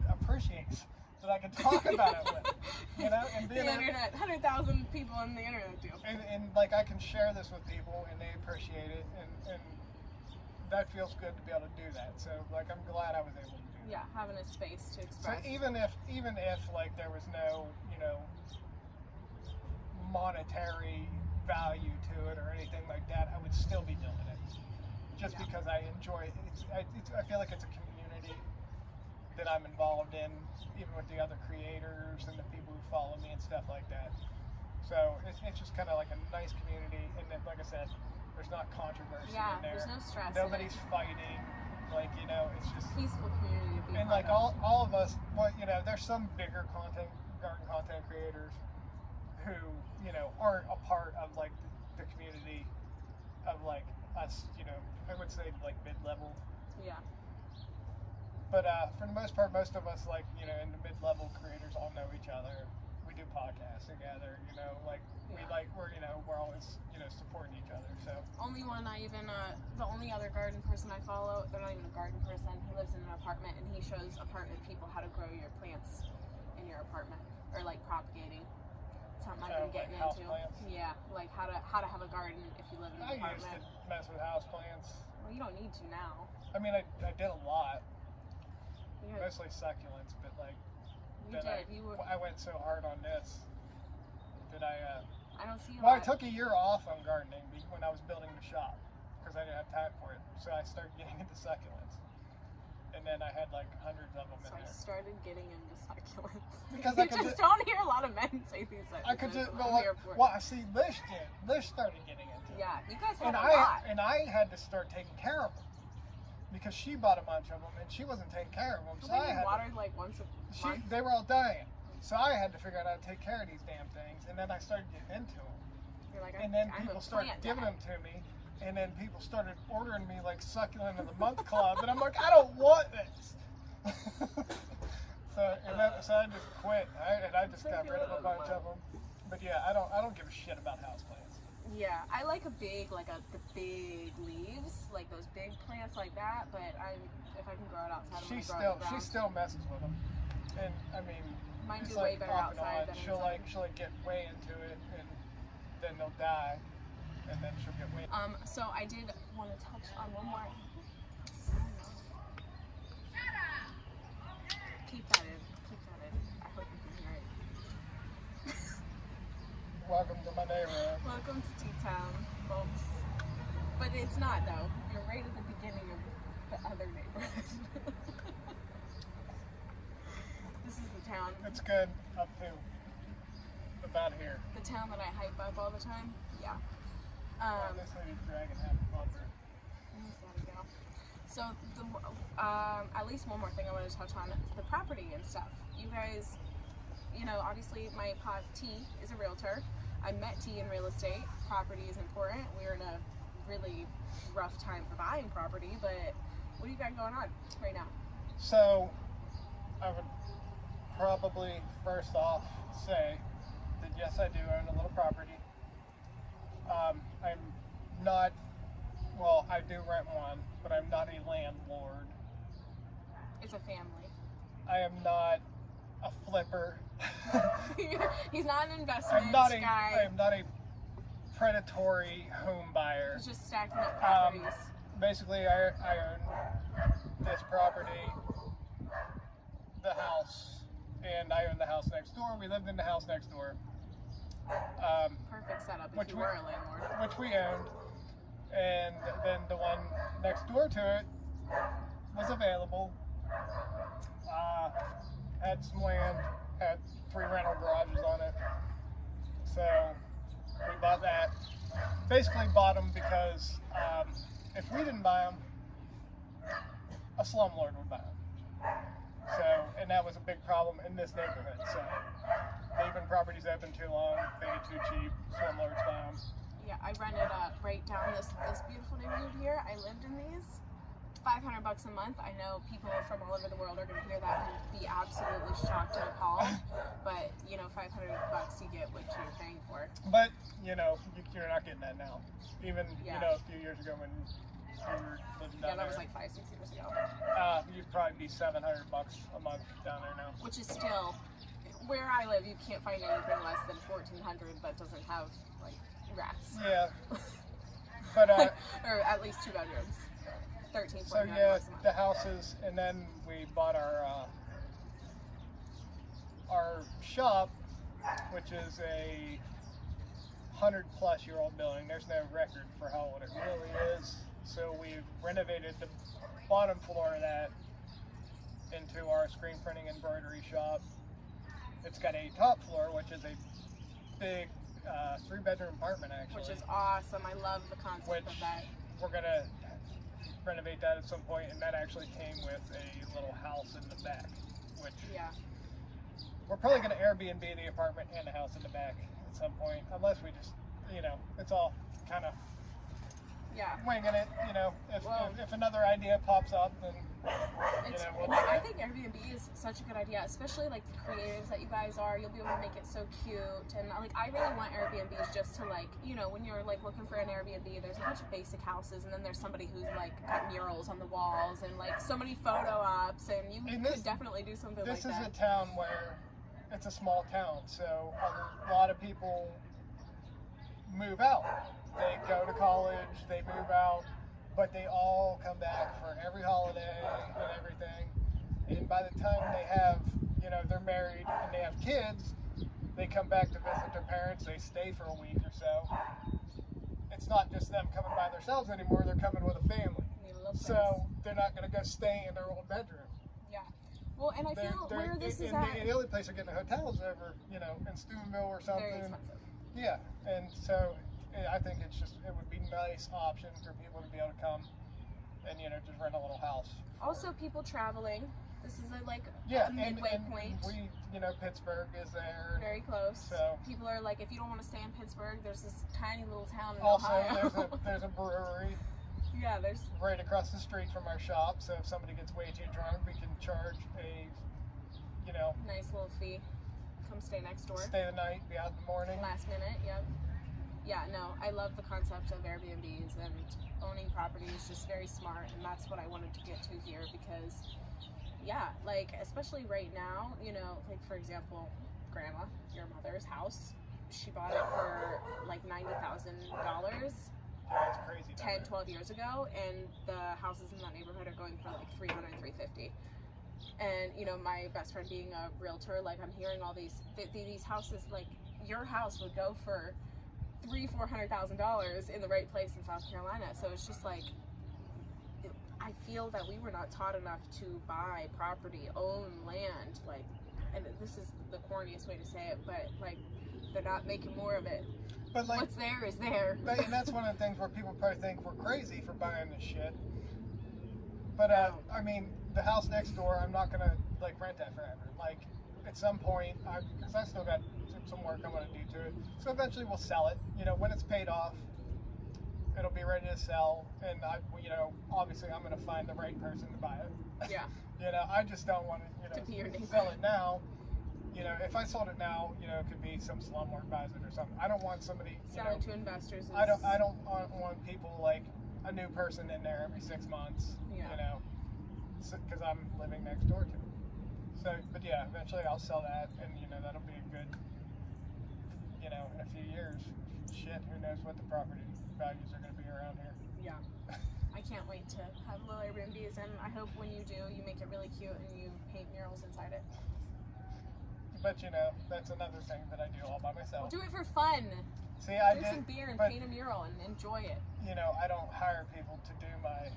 Speaker 2: appreciates that I can talk about it with, and
Speaker 1: the internet, 100,000 people on the internet do.
Speaker 2: And like I can share this with people, and they appreciate it, and that feels good to be able to do that. So like I'm glad I was able to do that.
Speaker 1: Yeah, having a space to express.
Speaker 2: So even if like there was no monetary value to it or anything like that, I would still be doing it just because I enjoy it. I feel like it's a community that I'm involved in, even with the other creators and the people who follow me and stuff like that. So it's just kind of like a nice community, and then, like I said, there's not controversy in there.
Speaker 1: There's no stress.
Speaker 2: Nobody's fighting. Like it's just
Speaker 1: peaceful community to be
Speaker 2: and like all of us. But there's some bigger garden content creators who aren't a part of like the community of like us. I would say like mid-level.
Speaker 1: Yeah.
Speaker 2: But for the most part, most of us like in the mid-level creators all know each other. We do podcasts together. We're always supporting each other. So
Speaker 1: only one the only other garden person I follow, they're not even a garden person. He lives in an apartment, and he shows apartment people how to grow your plants in your apartment, or like propagating. Something I've been getting
Speaker 2: like
Speaker 1: into.
Speaker 2: Houseplants?
Speaker 1: Yeah, like how to have a garden if you live in an apartment.
Speaker 2: I used to mess with houseplants.
Speaker 1: Well, you don't need to now.
Speaker 2: I mean, I did a lot.
Speaker 1: Yeah.
Speaker 2: Mostly succulents, but like
Speaker 1: You did.
Speaker 2: I went so hard on this that
Speaker 1: I don't see.
Speaker 2: I took a year off on gardening when I was building the shop because I didn't have time for it. So I started getting into succulents, and then I had like hundreds of them in there.
Speaker 1: I started getting into succulents
Speaker 2: because
Speaker 1: you don't hear a lot of men say these things.
Speaker 2: I could just I see Lish did. Lish started getting into it.
Speaker 1: Yeah, you guys had a lot.
Speaker 2: And I had to start taking care of them because she bought a bunch of them and she wasn't taking care of them. So I had
Speaker 1: watered like once a month.
Speaker 2: They were all dying. So I had to figure out how to take care of these damn things, and then I started getting into them.
Speaker 1: You're like,
Speaker 2: and then people started giving them to me, and then people started ordering me like succulent of the month club, and I'm like, I don't want this. so I just quit, and I just got rid of a bunch of them. But yeah, I don't give a shit about houseplants.
Speaker 1: Yeah, I like the big leaves, like those big plants like that. But if I can grow it outside,
Speaker 2: She still messes with them, and I mean.
Speaker 1: Mine do way better outside than
Speaker 2: she'll
Speaker 1: inside.
Speaker 2: get way into it, and then they'll die, and then she'll get way.
Speaker 1: So I did want to touch on one more. Keep that in. I hope you can hear it.
Speaker 2: Welcome to my neighborhood.
Speaker 1: Welcome to T-Town, folks. But it's not though. You're right at the beginning of the other neighborhood. This is the town.
Speaker 2: It's good up to about here.
Speaker 1: The town that I hype up all the time. Yeah.
Speaker 2: This lady's dragging half a bumper.
Speaker 1: So, at least one more thing I want to touch on, the property and stuff. You guys, obviously my T is a realtor. I met T in real estate. Property is important. We're in a really rough time for buying property, but what do you got going on right now?
Speaker 2: So, I would probably first off say that yes, I do own a little property. I'm not, well, I do rent one, but I'm not a landlord.
Speaker 1: It's a family.
Speaker 2: I am not a flipper.
Speaker 1: He's not an investment guy.
Speaker 2: I am not a predatory home buyer.
Speaker 1: He's just stacking up properties.
Speaker 2: Basically, I own this property, the house, and I own the house next door. We lived in the house next door.
Speaker 1: Perfect setup if you were a landlord.
Speaker 2: Which we owned. And then the one next door to it was available. Had some land, had 3 rental garages on it. So we bought that. Basically bought them because if we didn't buy them, a slumlord would buy them. So, and that was a big problem in this neighborhood. So leaving properties open too long, they get too cheap, slumlords buy them.
Speaker 1: Yeah, I rented right down this beautiful neighborhood here. I lived in these. $500 a month. I know people from all over the world are going to hear that and be absolutely shocked and appalled. But $500 you get what you're paying for.
Speaker 2: But you're not getting that now. Even a few years ago when you were living down there.
Speaker 1: Yeah, that was like 5-6 years ago.
Speaker 2: You'd probably be $700 a month down there now.
Speaker 1: Which is still, where I live, you can't find anything less than $1,400 that doesn't have like rats.
Speaker 2: Yeah. But
Speaker 1: or at least 2 bedrooms. 13,
Speaker 2: so yeah, the houses, and then we bought our shop, which is a 100-plus-year-old building. There's no record for how old it really is. So we've renovated the bottom floor of that into our screen printing embroidery shop. It's got a top floor, which is a big 3-bedroom apartment, actually.
Speaker 1: Which is awesome. I love the concept of that.
Speaker 2: We're gonna renovate that at some point, and that actually came with a little house in the back, which we're probably going to Airbnb the apartment and the house in the back at some point, unless we just, it's all kind of winging it. If another idea pops up, then
Speaker 1: I think Airbnb is such a good idea, especially like the creatives that you guys are. You'll be able to make it so cute, and like I really want Airbnbs just to when you're like looking for an Airbnb, there's a bunch of basic houses, and then there's somebody who's like got murals on the walls and like so many photo ops, and you could definitely do something like that.
Speaker 2: This is a town where it's a small town, so a lot of people move out. They go to college, they move out, but they all come back for every holiday and everything. And by the time they have, they're married and they have kids, they come back to visit their parents, they stay for a week or so. It's not just them coming by themselves anymore, they're coming with a family. So they're not going to go stay in their old bedroom.
Speaker 1: Yeah. Well, and I feel where this is at.
Speaker 2: The only place they're getting hotels over, in Steubenville or something.
Speaker 1: Very expensive.
Speaker 2: Yeah, and so I think it would be a nice option for people to be able to come and just rent a little house.
Speaker 1: Also, people traveling. This is a midway point.
Speaker 2: We Pittsburgh is there.
Speaker 1: Very close.
Speaker 2: So
Speaker 1: people are like, if you don't want to stay in Pittsburgh, there's this tiny little town in
Speaker 2: also,
Speaker 1: Ohio.
Speaker 2: there's a brewery.
Speaker 1: Yeah, there's
Speaker 2: right across the street from our shop. So if somebody gets way too drunk, we can charge a
Speaker 1: nice little fee. Come stay next door.
Speaker 2: Stay the night, be out in the morning.
Speaker 1: Last minute, yep. Yeah, no, I love the concept of Airbnbs, and owning property is just very smart, and that's what I wanted to get to here because, especially right now, for example, Grandma, your mother's house, she bought it for $90,000.
Speaker 2: Yeah, it's crazy.
Speaker 1: 10, 12 years ago, and the houses in that neighborhood are going for $300,000, $350,000. And my best friend being a realtor, I'm hearing all these houses, your house would go for $400,000 in the right place in South Carolina. So it's just like, I feel that we were not taught enough to buy property, own land, like, and this is the corniest way to say it, but like, they're not making more of it.
Speaker 2: But like,
Speaker 1: what's there is there.
Speaker 2: And that's one of the things where people probably think we're crazy for buying this shit. But I mean, the house next door, I'm not gonna like rent that forever. Like, at some point, because I still got some work I'm gonna do to it. So eventually we'll sell it. You know, when it's paid off, it'll be ready to sell. And you know, obviously I'm gonna find the right person to buy it.
Speaker 1: Yeah.
Speaker 2: You know, I just don't want
Speaker 1: to be your neighbor.
Speaker 2: Sell it now. You know, if I sold it now, you know, it could be some slumlord buys it or something. I don't want somebody
Speaker 1: selling to investors.
Speaker 2: I don't want people like a new person in there every 6 months.
Speaker 1: Yeah.
Speaker 2: You know, because I'm living next door to them. So, but yeah, eventually I'll sell that, and you know that'll be a good. You know, in a few years, shit, who knows what the property values are going to be around here.
Speaker 1: Yeah. I can't wait to have little Airbnbs, and I hope when you do, you make it really cute and you paint murals inside it.
Speaker 2: But you know, that's another thing that I do all by myself.
Speaker 1: Well, do it for fun.
Speaker 2: See, I
Speaker 1: drink
Speaker 2: did
Speaker 1: some beer and
Speaker 2: but,
Speaker 1: paint a mural and enjoy it.
Speaker 2: You know, I don't hire people to do my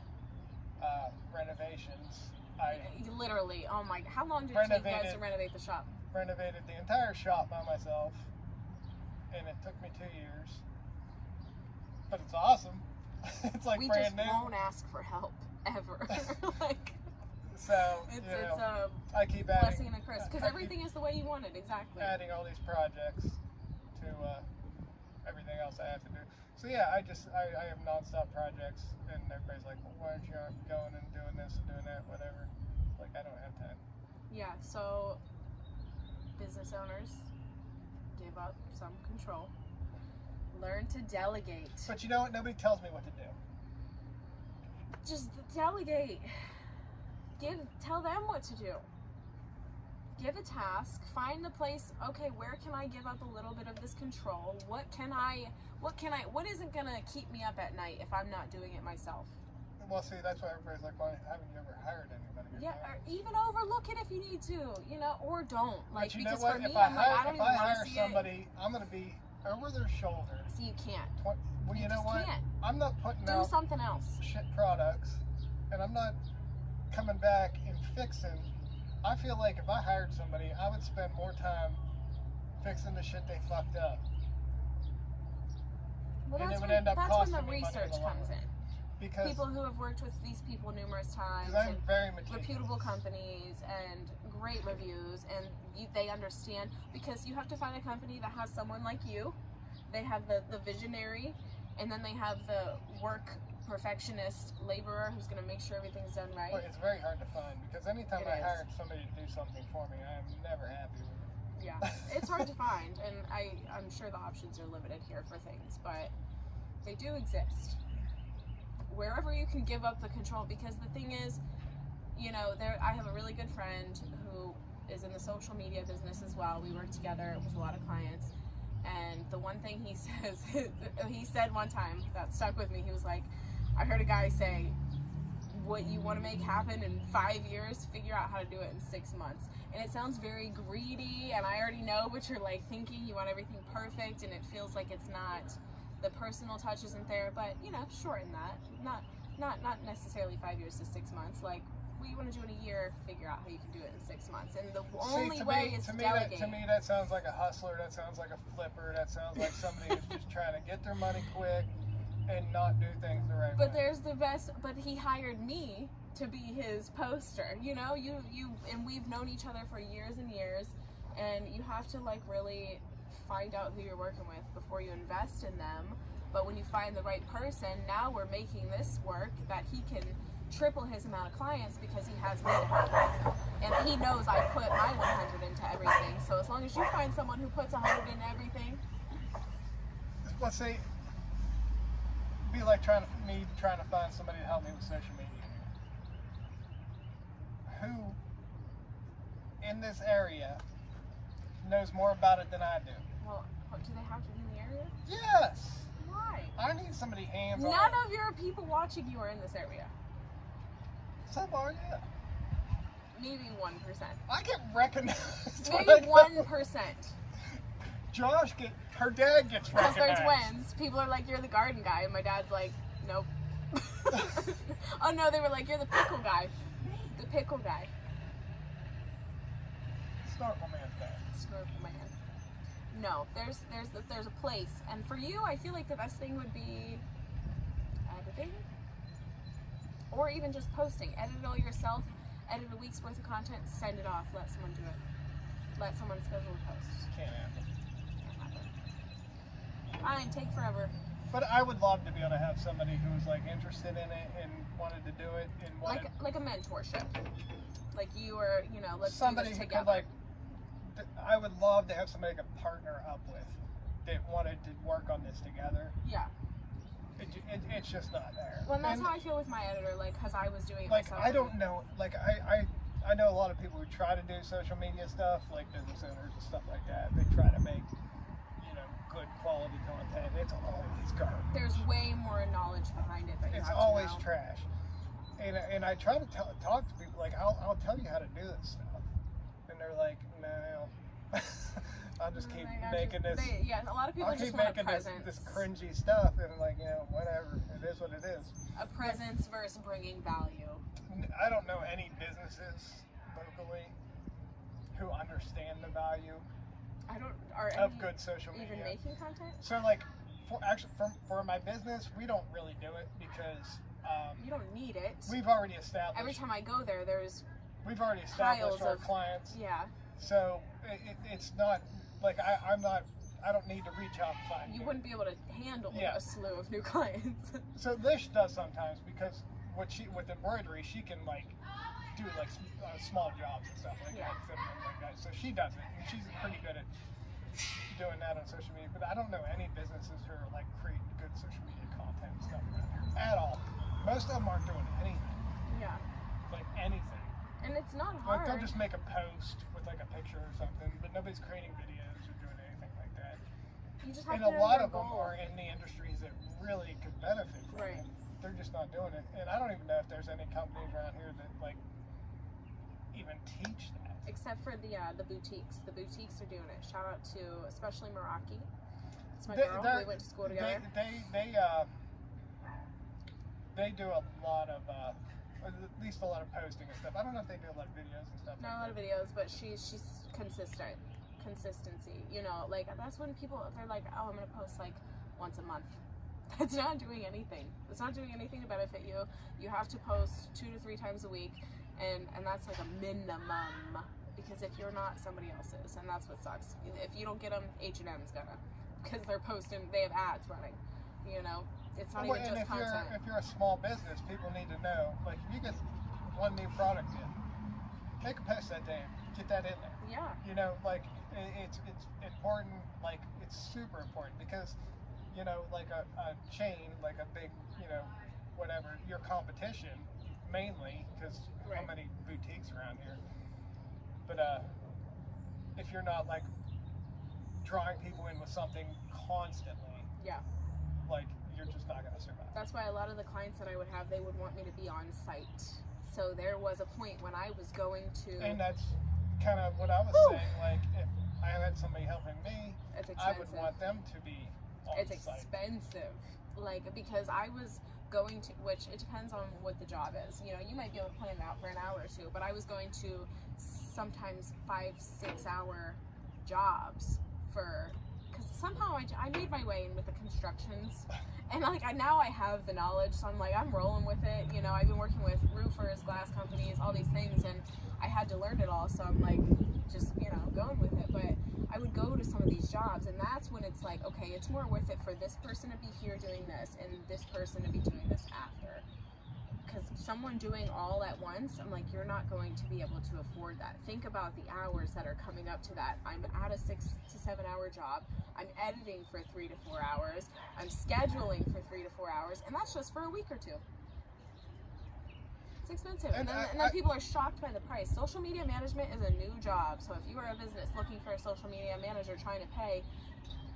Speaker 2: renovations.
Speaker 1: Literally, oh my! How long did it take you guys to renovate the shop?
Speaker 2: Renovated the entire shop by myself, and it took me 2 years. But it's awesome. It's like brand new. We
Speaker 1: just won't ask for help ever. Like.
Speaker 2: So,
Speaker 1: it's
Speaker 2: I keep adding,
Speaker 1: blessing and a curse, because everything is the way you want it, exactly.
Speaker 2: Adding all these projects to everything else I have to do. So yeah, I have nonstop projects, and everybody's like, well, why aren't you going and doing this and doing that, whatever. Like, I don't have time.
Speaker 1: Yeah, so business owners, give up some control. Learn to delegate.
Speaker 2: But you know what? Nobody tells me what to do.
Speaker 1: Just delegate. Tell them what to do. Give a task, find the place, okay, where can I give up a little bit of this control? What isn't gonna keep me up at night if I'm not doing it myself?
Speaker 2: Well, see, that's why everybody's like, why haven't you ever hired anybody?
Speaker 1: Yeah, or even overlook it if you need to, you know, or don't. Like,
Speaker 2: but you
Speaker 1: because
Speaker 2: know what?
Speaker 1: for me,
Speaker 2: if
Speaker 1: I'm like, I don't
Speaker 2: if
Speaker 1: even
Speaker 2: I
Speaker 1: want
Speaker 2: hire
Speaker 1: to see
Speaker 2: somebody, I'm gonna be over their shoulder.
Speaker 1: So you can't.
Speaker 2: Well, you know what?
Speaker 1: Can't.
Speaker 2: I'm not putting
Speaker 1: Do
Speaker 2: out
Speaker 1: something else.
Speaker 2: shit products, and I'm not coming back and fixing. I feel like if I hired somebody, I would spend more time fixing the shit they fucked up.
Speaker 1: Well,
Speaker 2: and
Speaker 1: that's
Speaker 2: it would
Speaker 1: when,
Speaker 2: end up
Speaker 1: that's
Speaker 2: costing
Speaker 1: when the
Speaker 2: me money
Speaker 1: research
Speaker 2: in the long
Speaker 1: comes
Speaker 2: run.
Speaker 1: in.
Speaker 2: Because
Speaker 1: People who have worked with these people numerous times,
Speaker 2: I'm
Speaker 1: and
Speaker 2: very meticulous.
Speaker 1: reputable companies and great reviews, and they understand, because you have to find a company that has someone like you. They have the visionary, and then they have the work perfectionist laborer who's going to make sure everything's done right.
Speaker 2: But it's very hard to find, because anytime I hire somebody to do something for me, I am never happy with it.
Speaker 1: Yeah, it's hard to find, and I'm sure the options are limited here for things, but they do exist. Wherever you can give up the control, because the thing is, you know, I have a really good friend who is in the social media business as well. We work together with a lot of clients, and the one thing he says, he said one time that stuck with me, he was like, I heard a guy say, what you want to make happen in 5 years, figure out how to do it in 6 months. And it sounds very greedy, and I already know what you're like thinking. You want everything perfect, and it feels like it's not, the personal touch isn't there, but you know, shorten that. Not necessarily 5 years to 6 months. Like, what you want to do in a year, figure out how you can do it in 6 months. And the only way is to delegate.
Speaker 2: To me, that sounds like a hustler. That sounds like a flipper. That sounds like somebody who's just trying to get their money quick and not do things the right way.
Speaker 1: But there's the best. But he hired me to be his poster. You know, and we've known each other for years and years, and you have to like really find out who you're working with before you invest in them. But when you find the right person, now we're making this work that he can triple his amount of clients because he has me to help him. And he knows I put my 100 into everything. So as long as you find someone who puts 100 into everything.
Speaker 2: Let's say, it'd be like trying to find somebody to help me with social media. Who in this area knows more about it than I do?
Speaker 1: Well, do they have to be in the area?
Speaker 2: Yes.
Speaker 1: Why?
Speaker 2: I need somebody hands-on.
Speaker 1: None of your people watching you are in this area.
Speaker 2: Some are, yeah.
Speaker 1: Maybe 1%.
Speaker 2: I get recognized.
Speaker 1: Maybe 1%.
Speaker 2: her dad gets
Speaker 1: Because they're
Speaker 2: recognized.
Speaker 1: twins. People are like, you're the garden guy. And my dad's like, nope. Oh no, they were like, you're the pickle guy. The pickle guy.
Speaker 2: Snorkel man's dad.
Speaker 1: Snorkel man. No, there's a place. And for you, I feel like the best thing would be editing. Or even just posting. Edit it all yourself. Edit a week's worth of content. Send it off. Let someone do it. Let someone schedule a post.
Speaker 2: Can't happen.
Speaker 1: Fine, take forever.
Speaker 2: But I would love to be able to have somebody who was like interested in it and wanted to do it and wanted
Speaker 1: Like a mentorship. Like you or, you know, let's
Speaker 2: somebody
Speaker 1: do this
Speaker 2: who
Speaker 1: together.
Speaker 2: could like. I would love to have somebody I could partner up with that wanted to work on this together.
Speaker 1: Yeah.
Speaker 2: It's just not there.
Speaker 1: Well, and that's
Speaker 2: And,
Speaker 1: how I feel with my editor, like, because I was doing it
Speaker 2: like
Speaker 1: myself.
Speaker 2: I don't know, like I know a lot of people who try to do social media stuff, like business owners and stuff like that. They try to make, you know, good quality content. It's always garbage.
Speaker 1: There's way more knowledge behind it that you
Speaker 2: It's
Speaker 1: have
Speaker 2: always
Speaker 1: to know.
Speaker 2: trash. And I try to talk to people like I'll tell you how to do this stuff, and they're like, no. I'll just keep making this.
Speaker 1: Yeah, a lot of people
Speaker 2: I'll
Speaker 1: just
Speaker 2: keep
Speaker 1: want a
Speaker 2: making
Speaker 1: presence.
Speaker 2: this cringy stuff, and like, you know, whatever. It is what it is.
Speaker 1: A presence versus bringing value.
Speaker 2: I don't know any businesses locally who understand the value
Speaker 1: Are
Speaker 2: of
Speaker 1: any
Speaker 2: good social media.
Speaker 1: even making content?
Speaker 2: So like, for my business, we don't really do it because
Speaker 1: You don't need it.
Speaker 2: we've already established.
Speaker 1: Every time I go there, there's
Speaker 2: We've already established
Speaker 1: piles
Speaker 2: our
Speaker 1: of-
Speaker 2: clients.
Speaker 1: yeah.
Speaker 2: So it's not like I don't need to reach out and find
Speaker 1: You
Speaker 2: new.
Speaker 1: wouldn't be able to handle
Speaker 2: Yeah.
Speaker 1: a slew of new clients.
Speaker 2: So Lish does sometimes because with embroidery she can like do like small jobs and stuff like
Speaker 1: Yeah.
Speaker 2: that, feminine like that. So she does it, and she's pretty good at doing that on social media. But I don't know any businesses who are like creating good social media content and stuff around here at all. Most of them aren't doing anything,
Speaker 1: Yeah.
Speaker 2: like anything.
Speaker 1: And it's not
Speaker 2: Like
Speaker 1: hard.
Speaker 2: they'll just make a post with like a picture or something, but nobody's creating videos or doing anything like that.
Speaker 1: You just have
Speaker 2: And
Speaker 1: to
Speaker 2: a
Speaker 1: know
Speaker 2: lot
Speaker 1: your
Speaker 2: of them
Speaker 1: goal.
Speaker 2: are in the industries that really could benefit from
Speaker 1: Right.
Speaker 2: it. They're just not doing it. And I don't even know if there's any companies around here that like even teach that.
Speaker 1: Except for the boutiques. The boutiques are doing it. Shout out to especially Meraki. It's my
Speaker 2: They-
Speaker 1: girl.
Speaker 2: they're-
Speaker 1: We went to school together.
Speaker 2: They do a lot of at least a lot of posting and stuff. I don't know if they do a lot of videos and stuff.
Speaker 1: Not a lot of videos, but she's consistent. Consistency. You know, like that's when people they're like, oh, I'm gonna post like once a month. That's not doing anything. It's not doing anything to benefit you. You have to post 2 to 3 times a week, and that's like a minimum. Because if you're not, somebody else is, and that's what sucks. If you don't get them, H&M's gonna, because they're posting. They have ads running. You know, it's not even
Speaker 2: And
Speaker 1: just content.
Speaker 2: if you're a small business, people need to know. Like, if you get one new product in, make a post that day. Get that in there.
Speaker 1: Yeah.
Speaker 2: You know, like it's important. Like it's super important because, you know, like a chain, like a big, you know, whatever, your competition mainly because how
Speaker 1: Right.
Speaker 2: many boutiques around here. But if you're not like drawing people in with something constantly,
Speaker 1: Yeah.
Speaker 2: like you're just not gonna survive.
Speaker 1: That's why a lot of the clients that I would have, they would want me to be on site. So there was a point when I was going to.
Speaker 2: And that's kind of what I was
Speaker 1: Whew.
Speaker 2: saying. Like if I had somebody helping me,
Speaker 1: It's
Speaker 2: I
Speaker 1: expensive.
Speaker 2: would want them to be on
Speaker 1: It's
Speaker 2: site.
Speaker 1: expensive. Like, because I was going to, which it depends on what the job is. You know, you might be able to plan it out for an hour or two, but I was going to sometimes 5-6 hour jobs for, because somehow I made my way in with the constructions. And like now I have the knowledge, so I'm like, I'm rolling with it. You know, I've been working with roofers, glass companies, all these things, and I had to learn it all. So I'm like, just, you know, going with it. But I would go to some of these jobs, and that's when it's like, okay, it's more worth it for this person to be here doing this and this person to be doing this after. Because someone doing all at once, I'm like, you're not going to be able to afford that. Think about the hours that are coming up to that. I'm at a 6 to 7 hour job. I'm editing for 3 to 4 hours. I'm scheduling for 3 to 4 hours, and that's just for a week or two. It's expensive, and then people are shocked by the price. Social media management is a new job, so if you are a business looking for a social media manager trying to pay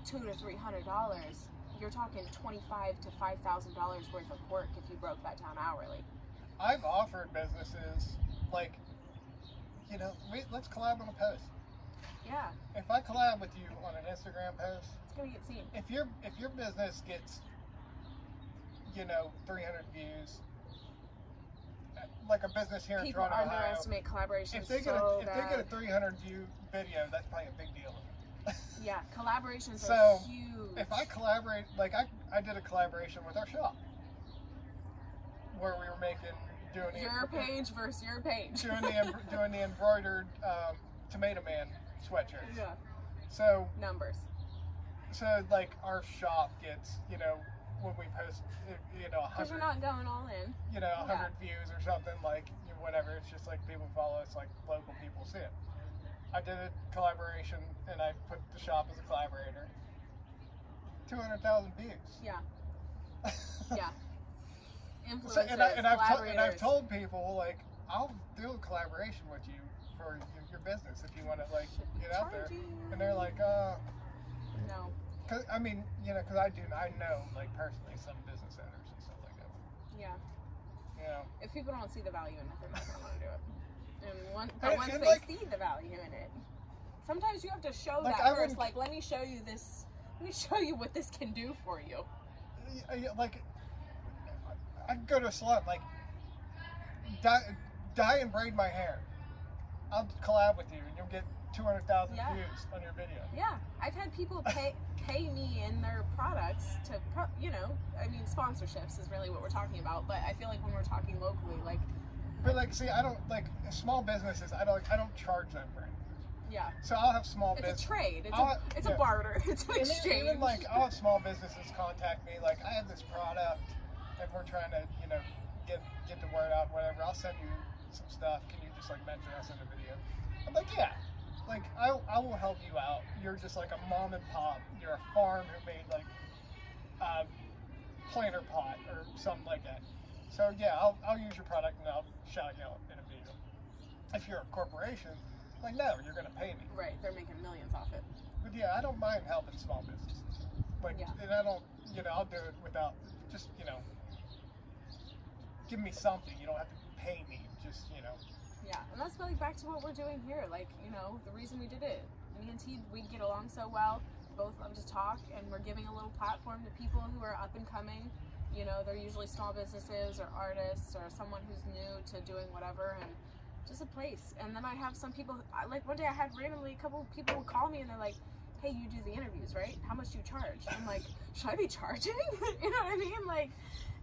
Speaker 1: $200 to $300, you're talking $25,000 to $5,000 worth of work if you broke that down hourly.
Speaker 2: I've offered businesses like, you know, let's collab on a post.
Speaker 1: Yeah.
Speaker 2: If I collab with you on an Instagram post,
Speaker 1: It's gonna get seen.
Speaker 2: if your business gets, 300 views, like a business here in
Speaker 1: People
Speaker 2: Toronto, Ohio,
Speaker 1: underestimate collaboration
Speaker 2: if they get a 300 view video, that's probably a big deal.
Speaker 1: Yeah, collaborations
Speaker 2: So,
Speaker 1: are huge.
Speaker 2: If I collaborate, like I did a collaboration with our shop, where we were doing
Speaker 1: your page versus your page.
Speaker 2: doing the embroidered Tomato Man sweatshirts.
Speaker 1: Yeah.
Speaker 2: So
Speaker 1: Numbers.
Speaker 2: like our shop gets, when we post, 100.
Speaker 1: Because you're not going all in.
Speaker 2: 100 views or something, like whatever. It's just like people follow us, like local people see it. I did a collaboration and I put the shop as a collaborator. 200,000 views.
Speaker 1: Yeah. Yeah. Influencers,
Speaker 2: So, and
Speaker 1: collaborators.
Speaker 2: I've told people, like, I'll do a collaboration with you for your business if you want to, like, get out there. And they're like,
Speaker 1: no.
Speaker 2: Cause I mean, because I know, like, personally some business owners and stuff like that.
Speaker 1: Yeah. If people don't see the value in it, they're not gonna want to do it. And once
Speaker 2: and
Speaker 1: they
Speaker 2: like,
Speaker 1: see the value in it, sometimes you have to show
Speaker 2: like,
Speaker 1: that first. Like, let me show you this. Let me show you what this can do for you.
Speaker 2: Like, I can go to a salon, like, dye and braid my hair. I'll collab with you, and you'll get 200,000 views on your video.
Speaker 1: Yeah, I've had people pay me in their products to, I mean, sponsorships is really what we're talking about. But I feel like when we're talking locally, like.
Speaker 2: But like, see, I don't like small businesses. I don't charge them for anything.
Speaker 1: Yeah.
Speaker 2: So I'll have small business.
Speaker 1: It's a trade. It's a barter. It's an exchange.
Speaker 2: Even like I'll have small businesses contact me. Like, I have this product, and we're trying to, get the word out. Whatever. I'll send you some stuff. Can you just like mention us in the video? I'm like, yeah. Like, I will help you out. You're just like a mom and pop. You're a farm who made like a planter pot or something like that. So yeah, I'll use your product and I'll shout you out in a video. If you're a corporation, like, no, you're gonna pay me.
Speaker 1: Right, they're making millions off it.
Speaker 2: But yeah, I don't mind helping small businesses. Like, and I don't, I'll do it without just, give me something. You don't have to pay me. Just,
Speaker 1: Yeah, and that's really back to what we're doing here. Like, the reason we did it. Me and T, we get along so well. Both love to talk, and we're giving a little platform to people who are up and coming. They're usually small businesses or artists or someone who's new to doing whatever, and just a place. And then I have some people, like one day I had randomly a couple of people call me and they're like, hey, you do the interviews, right? How much do you charge? I'm like, should I be charging? You know what I mean? Like,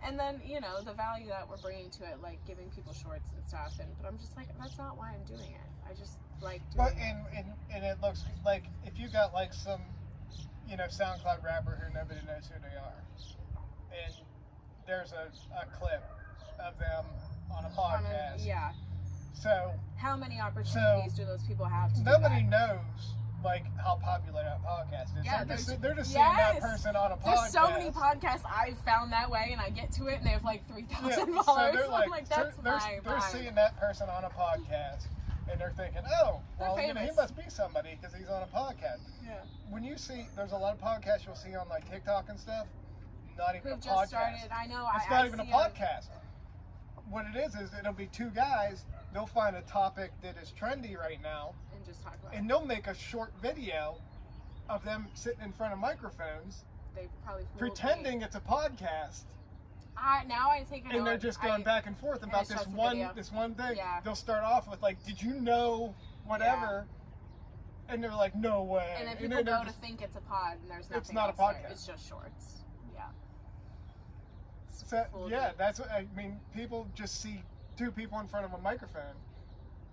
Speaker 1: and then, the value that we're bringing to it, like giving people shorts and stuff. But I'm just like, that's not why I'm doing it. I just like doing it.
Speaker 2: And it looks like if you got like some, SoundCloud rapper who nobody knows who they are, and there's a clip of them on a podcast.
Speaker 1: Yeah.
Speaker 2: So
Speaker 1: how many opportunities do those people have to
Speaker 2: nobody
Speaker 1: do that?
Speaker 2: knows like how popular that podcast is.
Speaker 1: Yeah,
Speaker 2: they're just seeing that person on a podcast.
Speaker 1: There's so many podcasts I've found that way, and I get to it and they have like 3,000 followers.
Speaker 2: So
Speaker 1: I'm like, that's
Speaker 2: they're seeing that person on a podcast and they're thinking, oh, well, he must be somebody because he's on a podcast.
Speaker 1: Yeah.
Speaker 2: When you see, there's a lot of podcasts you'll see on like TikTok and stuff. Not even
Speaker 1: Who've
Speaker 2: a
Speaker 1: just
Speaker 2: podcast.
Speaker 1: started, I know.
Speaker 2: It's not even a podcast. What it is it'll be two guys. They'll find a topic that is trendy right now,
Speaker 1: and just talk about it.
Speaker 2: And they'll make a short video of them sitting in front of microphones,
Speaker 1: they probably
Speaker 2: pretending it's a podcast.
Speaker 1: Now I think I know.
Speaker 2: And they're just going back and forth about this one thing.
Speaker 1: Yeah.
Speaker 2: They'll start off with like, "Did you know whatever?" Yeah. And they're like, "No way."
Speaker 1: And then people go to think it's a pod, and there's nothing.
Speaker 2: It's not
Speaker 1: else
Speaker 2: a podcast.
Speaker 1: There. It's just shorts. Yeah.
Speaker 2: So, yeah, that's what I mean. People just see two people in front of a microphone,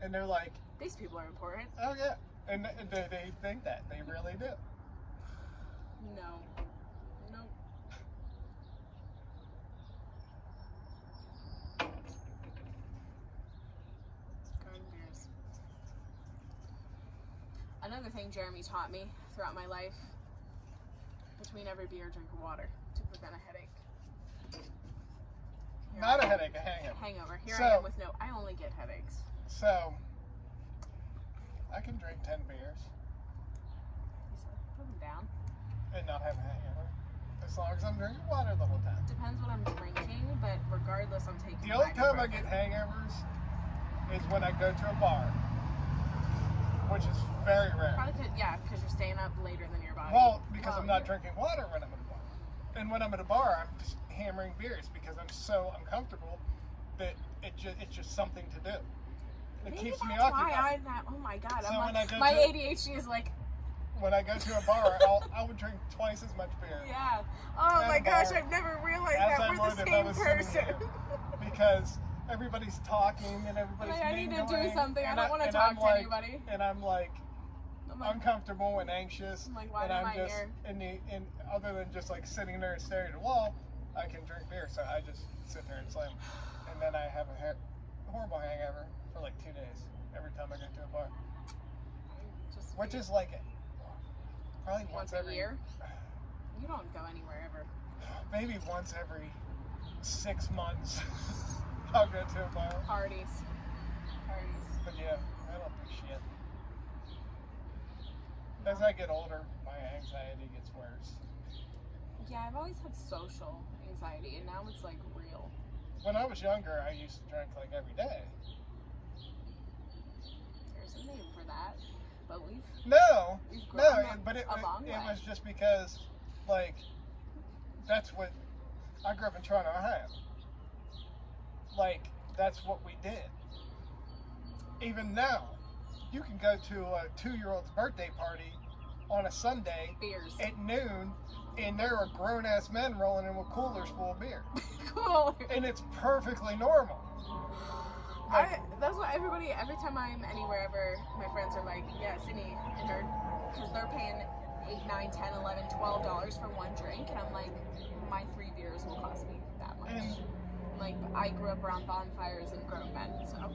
Speaker 2: and they're like,
Speaker 1: "These people are important."
Speaker 2: Oh yeah, and they think that they really do.
Speaker 1: No. Nope. Garden beers. Another thing Jeremy taught me throughout my life: between every beer, drink water to prevent a headache.
Speaker 2: Not a headache, a hangover.
Speaker 1: Hangover. Here I am with I only get headaches.
Speaker 2: So, I can drink 10 beers.
Speaker 1: Put them down.
Speaker 2: And not have a hangover. As long as I'm drinking water the whole time.
Speaker 1: Depends what I'm drinking, but regardless, I'm taking
Speaker 2: the only time I get hangovers is when I go to a bar. which is very rare.
Speaker 1: Probably because you're staying up later than your body.
Speaker 2: Well, because I'm not drinking water when I'm at a bar. And when I'm at a bar, I'm just hammering beers because I'm so uncomfortable that it's just something to do. It
Speaker 1: Maybe
Speaker 2: keeps me
Speaker 1: that's
Speaker 2: occupied.
Speaker 1: why oh my god,
Speaker 2: So
Speaker 1: I'm
Speaker 2: when I go
Speaker 1: my
Speaker 2: to-
Speaker 1: ADHD is like,
Speaker 2: When I go to a bar, I would drink twice as much beer.
Speaker 1: yeah. Oh
Speaker 2: At
Speaker 1: my
Speaker 2: a
Speaker 1: gosh,
Speaker 2: bar
Speaker 1: I've never realized
Speaker 2: as
Speaker 1: that
Speaker 2: I
Speaker 1: we're
Speaker 2: would
Speaker 1: the
Speaker 2: if I
Speaker 1: same
Speaker 2: was sitting
Speaker 1: person.
Speaker 2: here. Because everybody's talking and everybody's
Speaker 1: Like, I need to do
Speaker 2: mingling,
Speaker 1: something. I
Speaker 2: and
Speaker 1: don't want to
Speaker 2: and
Speaker 1: talk
Speaker 2: I'm
Speaker 1: to
Speaker 2: like-
Speaker 1: anybody.
Speaker 2: And I'm like
Speaker 1: I'm like,
Speaker 2: uncomfortable and anxious.
Speaker 1: I'm like, why
Speaker 2: and
Speaker 1: am
Speaker 2: I'm
Speaker 1: I
Speaker 2: just
Speaker 1: here?
Speaker 2: in other than just like sitting there and staring at the wall, I can drink beer. So I just sit there and slam. And then I have a horrible hangover for like 2 days every time I go to a bar.
Speaker 1: Just
Speaker 2: Which is like probably
Speaker 1: once
Speaker 2: every
Speaker 1: a year. You don't go anywhere ever.
Speaker 2: Maybe once every 6 months. I'll go to a bar.
Speaker 1: Parties.
Speaker 2: But yeah, I don't do shit. As I get older, my anxiety gets worse.
Speaker 1: Yeah, I've always had social anxiety, and now it's like real.
Speaker 2: When I was younger, I used to drink like every day.
Speaker 1: There's a name for that, but we've
Speaker 2: No,
Speaker 1: grown
Speaker 2: but it
Speaker 1: a long way.
Speaker 2: was just because, like, that's what I grew up in Toronto, Ohio. Like, that's what we did. Even now, you can go to a 2-year-old's birthday party on a Sunday
Speaker 1: Beers.
Speaker 2: at noon, and there are grown-ass men rolling in with coolers full of beer.
Speaker 1: Cool.
Speaker 2: And it's perfectly normal.
Speaker 1: That's what everybody, every time I'm anywhere ever, my friends are like, yeah, Sydney, and because they're paying $8, $9, $10, $11, $12 for one drink, and I'm like, my 3 beers will cost me that much.
Speaker 2: And,
Speaker 1: Like, I grew up around bonfires and grown men, so.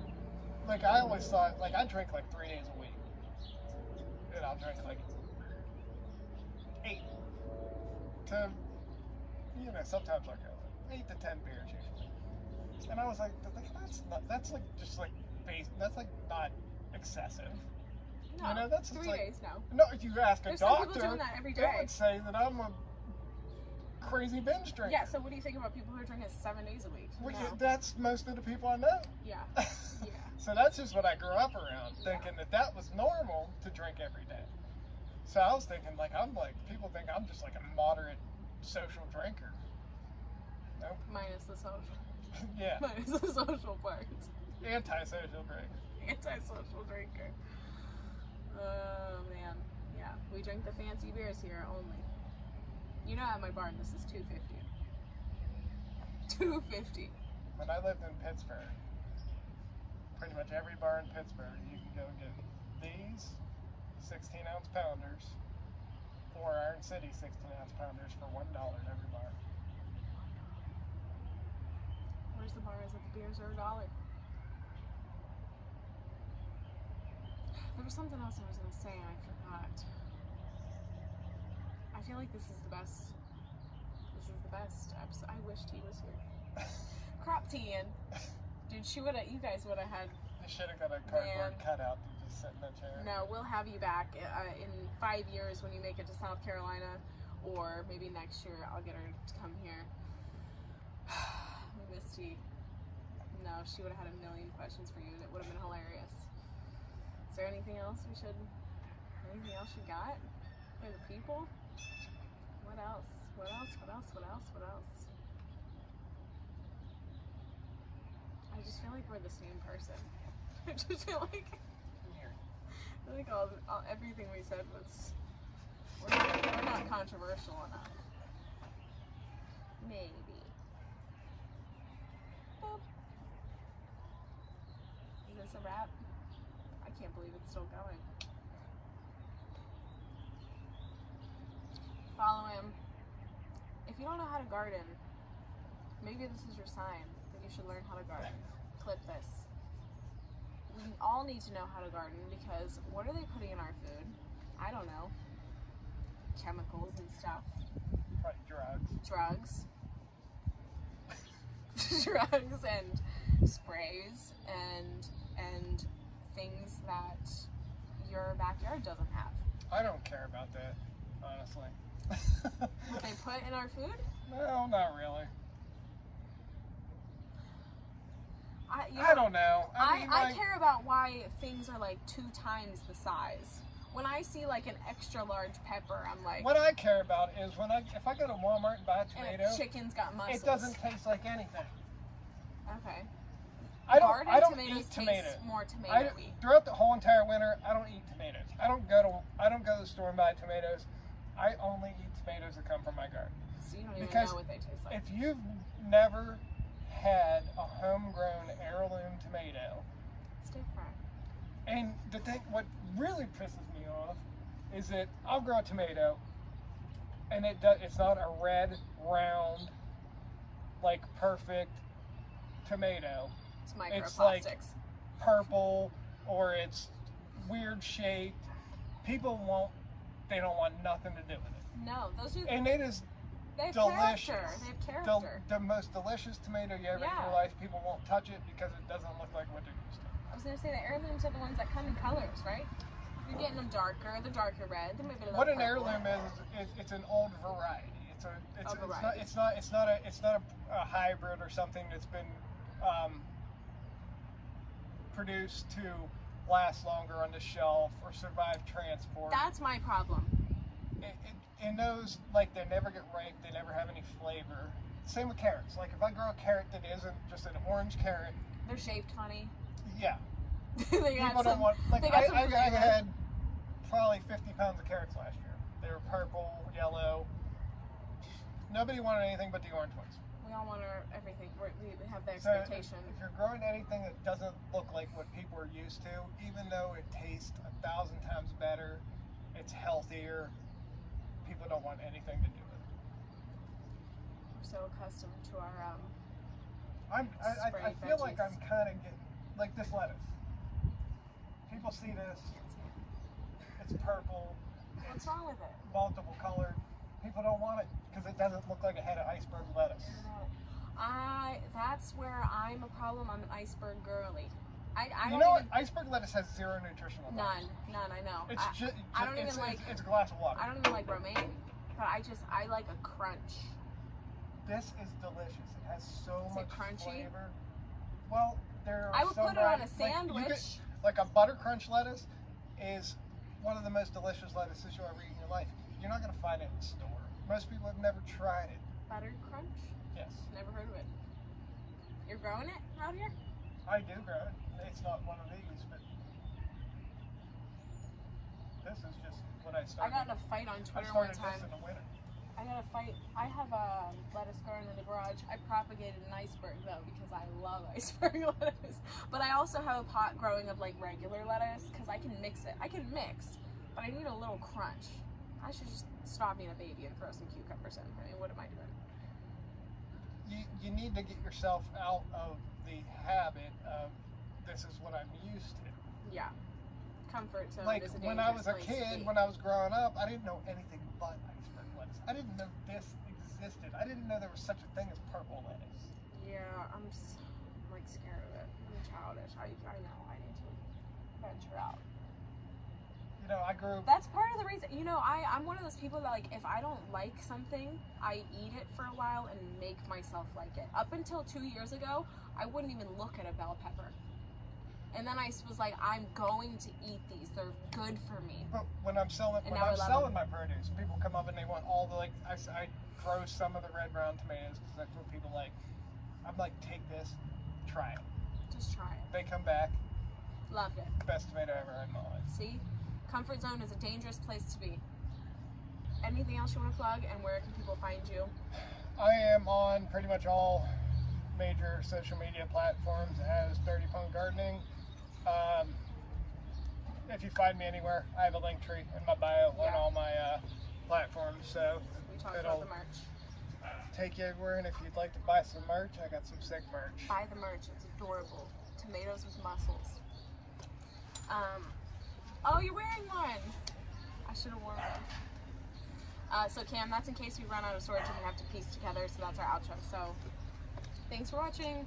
Speaker 2: like, I always thought, like, I drink like 3 days a week. And I'll drink like 8 to, sometimes I'll go like 8 to 10 beers usually. And I was like, that's like, just like, that's like not excessive.
Speaker 1: No,
Speaker 2: That's
Speaker 1: 3
Speaker 2: like,
Speaker 1: days, no.
Speaker 2: no, if you ask a
Speaker 1: There's some
Speaker 2: doctor,
Speaker 1: people doing that every
Speaker 2: they
Speaker 1: day.
Speaker 2: would say that I'm a crazy binge drinker.
Speaker 1: Yeah, so what do you think about people who are drinking 7 days a week?
Speaker 2: Well,
Speaker 1: No.
Speaker 2: yeah, that's most of the people I know.
Speaker 1: Yeah. Yeah.
Speaker 2: So that's just what I grew up around, thinking that was normal to drink every day. So I was thinking, people think I'm just like a moderate social drinker. Nope.
Speaker 1: Minus the social.
Speaker 2: Yeah.
Speaker 1: Minus the social part.
Speaker 2: Anti-social drinker.
Speaker 1: Anti-social drinker. Oh, man. Yeah. We drink the fancy beers here only. You know, at my bar, this is $2.50. $2.50.
Speaker 2: When I lived in Pittsburgh, pretty much every bar in Pittsburgh, you can go get these 16-ounce pounders, or Iron City 16-ounce pounders for $1 at every bar.
Speaker 1: Where's the bars if the beers are $1? There was something else I was going to say and I forgot. I feel like this is the best. This is the best episode. I wish T was here. Crop Tea, dude, you guys would have had.
Speaker 2: You should have got a cardboard cutout and just sit in that chair.
Speaker 1: No, we'll have you back in 5 years when you make it to South Carolina, or maybe next year I'll get her to come here. Misty, no, she would have had a million questions for you and it would have been hilarious. Is there anything else you got for the people? What else? I just feel like we're the same person. I just feel like everything we said was we're not controversial enough. Maybe. Boop. Is this a wrap? I can't believe it's still going. Follow him. If you don't know how to garden, maybe this is your sign that you should learn how to garden. Clip this. We all need to know how to garden because what are they putting in our food? I don't know. Chemicals and stuff.
Speaker 2: Probably drugs.
Speaker 1: Drugs. Drugs and sprays and things that your backyard doesn't have.
Speaker 2: I don't care about that, honestly.
Speaker 1: What they put in our food?
Speaker 2: No, not really. I don't know.
Speaker 1: I care about why things are like 2 times the size. When I see like an extra large pepper, I'm like.
Speaker 2: What I care about is if I go to Walmart and buy a tomato,
Speaker 1: and chicken's got muscles.
Speaker 2: it doesn't taste like anything.
Speaker 1: Okay.
Speaker 2: I don't
Speaker 1: tomatoes
Speaker 2: eat tomatoes.
Speaker 1: More tomatoey.
Speaker 2: Throughout the whole entire winter, I don't eat tomatoes. I don't go to the store and buy tomatoes. I only eat tomatoes that come from my garden.
Speaker 1: So you don't even
Speaker 2: Because
Speaker 1: know what they taste like.
Speaker 2: if you've never had a homegrown heirloom tomato,
Speaker 1: It's different.
Speaker 2: and the thing, what really pisses me off is that I'll grow a tomato, and it's not a red, round, like perfect tomato.
Speaker 1: It's microplastics.
Speaker 2: It's like purple, or it's weird shaped. They don't want nothing to do with it.
Speaker 1: No, those are.
Speaker 2: And it is
Speaker 1: They have
Speaker 2: delicious.
Speaker 1: character. They have character.
Speaker 2: The most delicious tomato you ever eat in your life. People won't touch it because it doesn't look like what they're used to.
Speaker 1: I was gonna say the heirlooms are the ones that come in colors, right? You're getting them darker, the darker red. They may be a little
Speaker 2: What an
Speaker 1: purple.
Speaker 2: heirloom is it's an old variety.
Speaker 1: variety.
Speaker 2: It's not a hybrid or something that's been produced to last longer on the shelf or survive transport.
Speaker 1: That's my problem.
Speaker 2: In those, like, they never get ripe, they never have any flavor. Same with carrots. Like, if I grow a carrot that isn't just an orange carrot,
Speaker 1: They're shaped funny.
Speaker 2: yeah.
Speaker 1: They got
Speaker 2: People
Speaker 1: some.
Speaker 2: don't want, like,
Speaker 1: they got some
Speaker 2: I
Speaker 1: flavor.
Speaker 2: had probably 50 pounds of carrots last year. They were purple, yellow. Nobody wanted anything but the orange ones.
Speaker 1: We all want everything. We have the
Speaker 2: So
Speaker 1: expectation.
Speaker 2: if you're growing anything that doesn't look like what people are used to, even though it tastes 1,000 times better, it's healthier, people don't want anything to do with it.
Speaker 1: We're so accustomed to our
Speaker 2: I
Speaker 1: spray
Speaker 2: feel like
Speaker 1: veggies.
Speaker 2: I'm kind of getting, like this lettuce. People see this, it's purple,
Speaker 1: What's wrong with it?
Speaker 2: multiple colored. People don't want it because it doesn't look like a head of iceberg lettuce.
Speaker 1: That's where I'm a problem. I'm an iceberg girly. I
Speaker 2: You
Speaker 1: don't
Speaker 2: know what?
Speaker 1: even,
Speaker 2: Iceberg lettuce has zero nutritional value.
Speaker 1: none. I know.
Speaker 2: It's just,
Speaker 1: I don't even like.
Speaker 2: it's a glass of water.
Speaker 1: I don't even like romaine, but I like a crunch.
Speaker 2: This is delicious. It has so
Speaker 1: Is
Speaker 2: much
Speaker 1: it crunchy?
Speaker 2: flavor. Well, there are
Speaker 1: I would
Speaker 2: so
Speaker 1: put it on a
Speaker 2: varieties. Like,
Speaker 1: sandwich.
Speaker 2: you get, like a butter crunch lettuce is one of the most delicious lettuces you'll ever eat in your life. You're not going to find it in the store. Most people have never tried it.
Speaker 1: Butter crunch?
Speaker 2: Yes.
Speaker 1: Never heard of it. You're growing it out here?
Speaker 2: I do grow it. It's not one of these, but this is just what I
Speaker 1: I
Speaker 2: started.
Speaker 1: got in a fight on
Speaker 2: I
Speaker 1: Twitter one
Speaker 2: started
Speaker 1: time.
Speaker 2: this in the winter.
Speaker 1: I got a fight. I have a lettuce garden in the garage. I propagated an iceberg though because I love iceberg lettuce. But I also have a pot growing of like regular lettuce because I can mix it. I can mix, but I need a little crunch. I should just stop being a baby and throw some cucumbers in. I mean, what am I doing?
Speaker 2: You need to get yourself out of the habit of this is what I'm used to.
Speaker 1: Yeah. Comfort zone
Speaker 2: Like
Speaker 1: is a
Speaker 2: when I
Speaker 1: dangerous
Speaker 2: was a
Speaker 1: place to
Speaker 2: kid,
Speaker 1: be.
Speaker 2: when I was growing up, I didn't know anything but iceberg lettuce. I didn't know this existed. I didn't know there was such a thing as purple lettuce.
Speaker 1: Yeah, I'm like scared of it. I'm childish. I know. I need to venture out.
Speaker 2: You know, I grew.
Speaker 1: That's part of the reason. You know, I'm one of those people that, like, if I don't like something, I eat it for a while and make myself like it. Up until 2 years ago, I wouldn't even look at a bell pepper. And then I was like, I'm going to eat these. They're good for me.
Speaker 2: But when I'm selling,
Speaker 1: And
Speaker 2: when
Speaker 1: now
Speaker 2: I'm
Speaker 1: I love
Speaker 2: selling
Speaker 1: them.
Speaker 2: my produce, people come up and they want all the like. I grow some of the red brown tomatoes because that's what people like. I'm like, take this, try it.
Speaker 1: Just try it.
Speaker 2: They come back,
Speaker 1: Loved it.
Speaker 2: best tomato ever had in my life.
Speaker 1: See? Comfort zone is a dangerous place to be. Anything else you want to plug, and where can people find you?
Speaker 2: I am on pretty much all major social media platforms as Dirty Punk Gardening. If you find me anywhere, I have a link tree in my bio on
Speaker 1: Yeah.
Speaker 2: all my platforms, so
Speaker 1: We talked
Speaker 2: it'll
Speaker 1: about the merch.
Speaker 2: take you everywhere. And if you'd like to buy some merch, I got some sick merch.
Speaker 1: Buy the merch. It's adorable. Tomatoes with muscles. Oh, you're wearing one. I should have worn one. So Cam, that's in case we run out of storage and we have to piece together. So that's our outro. So thanks for watching.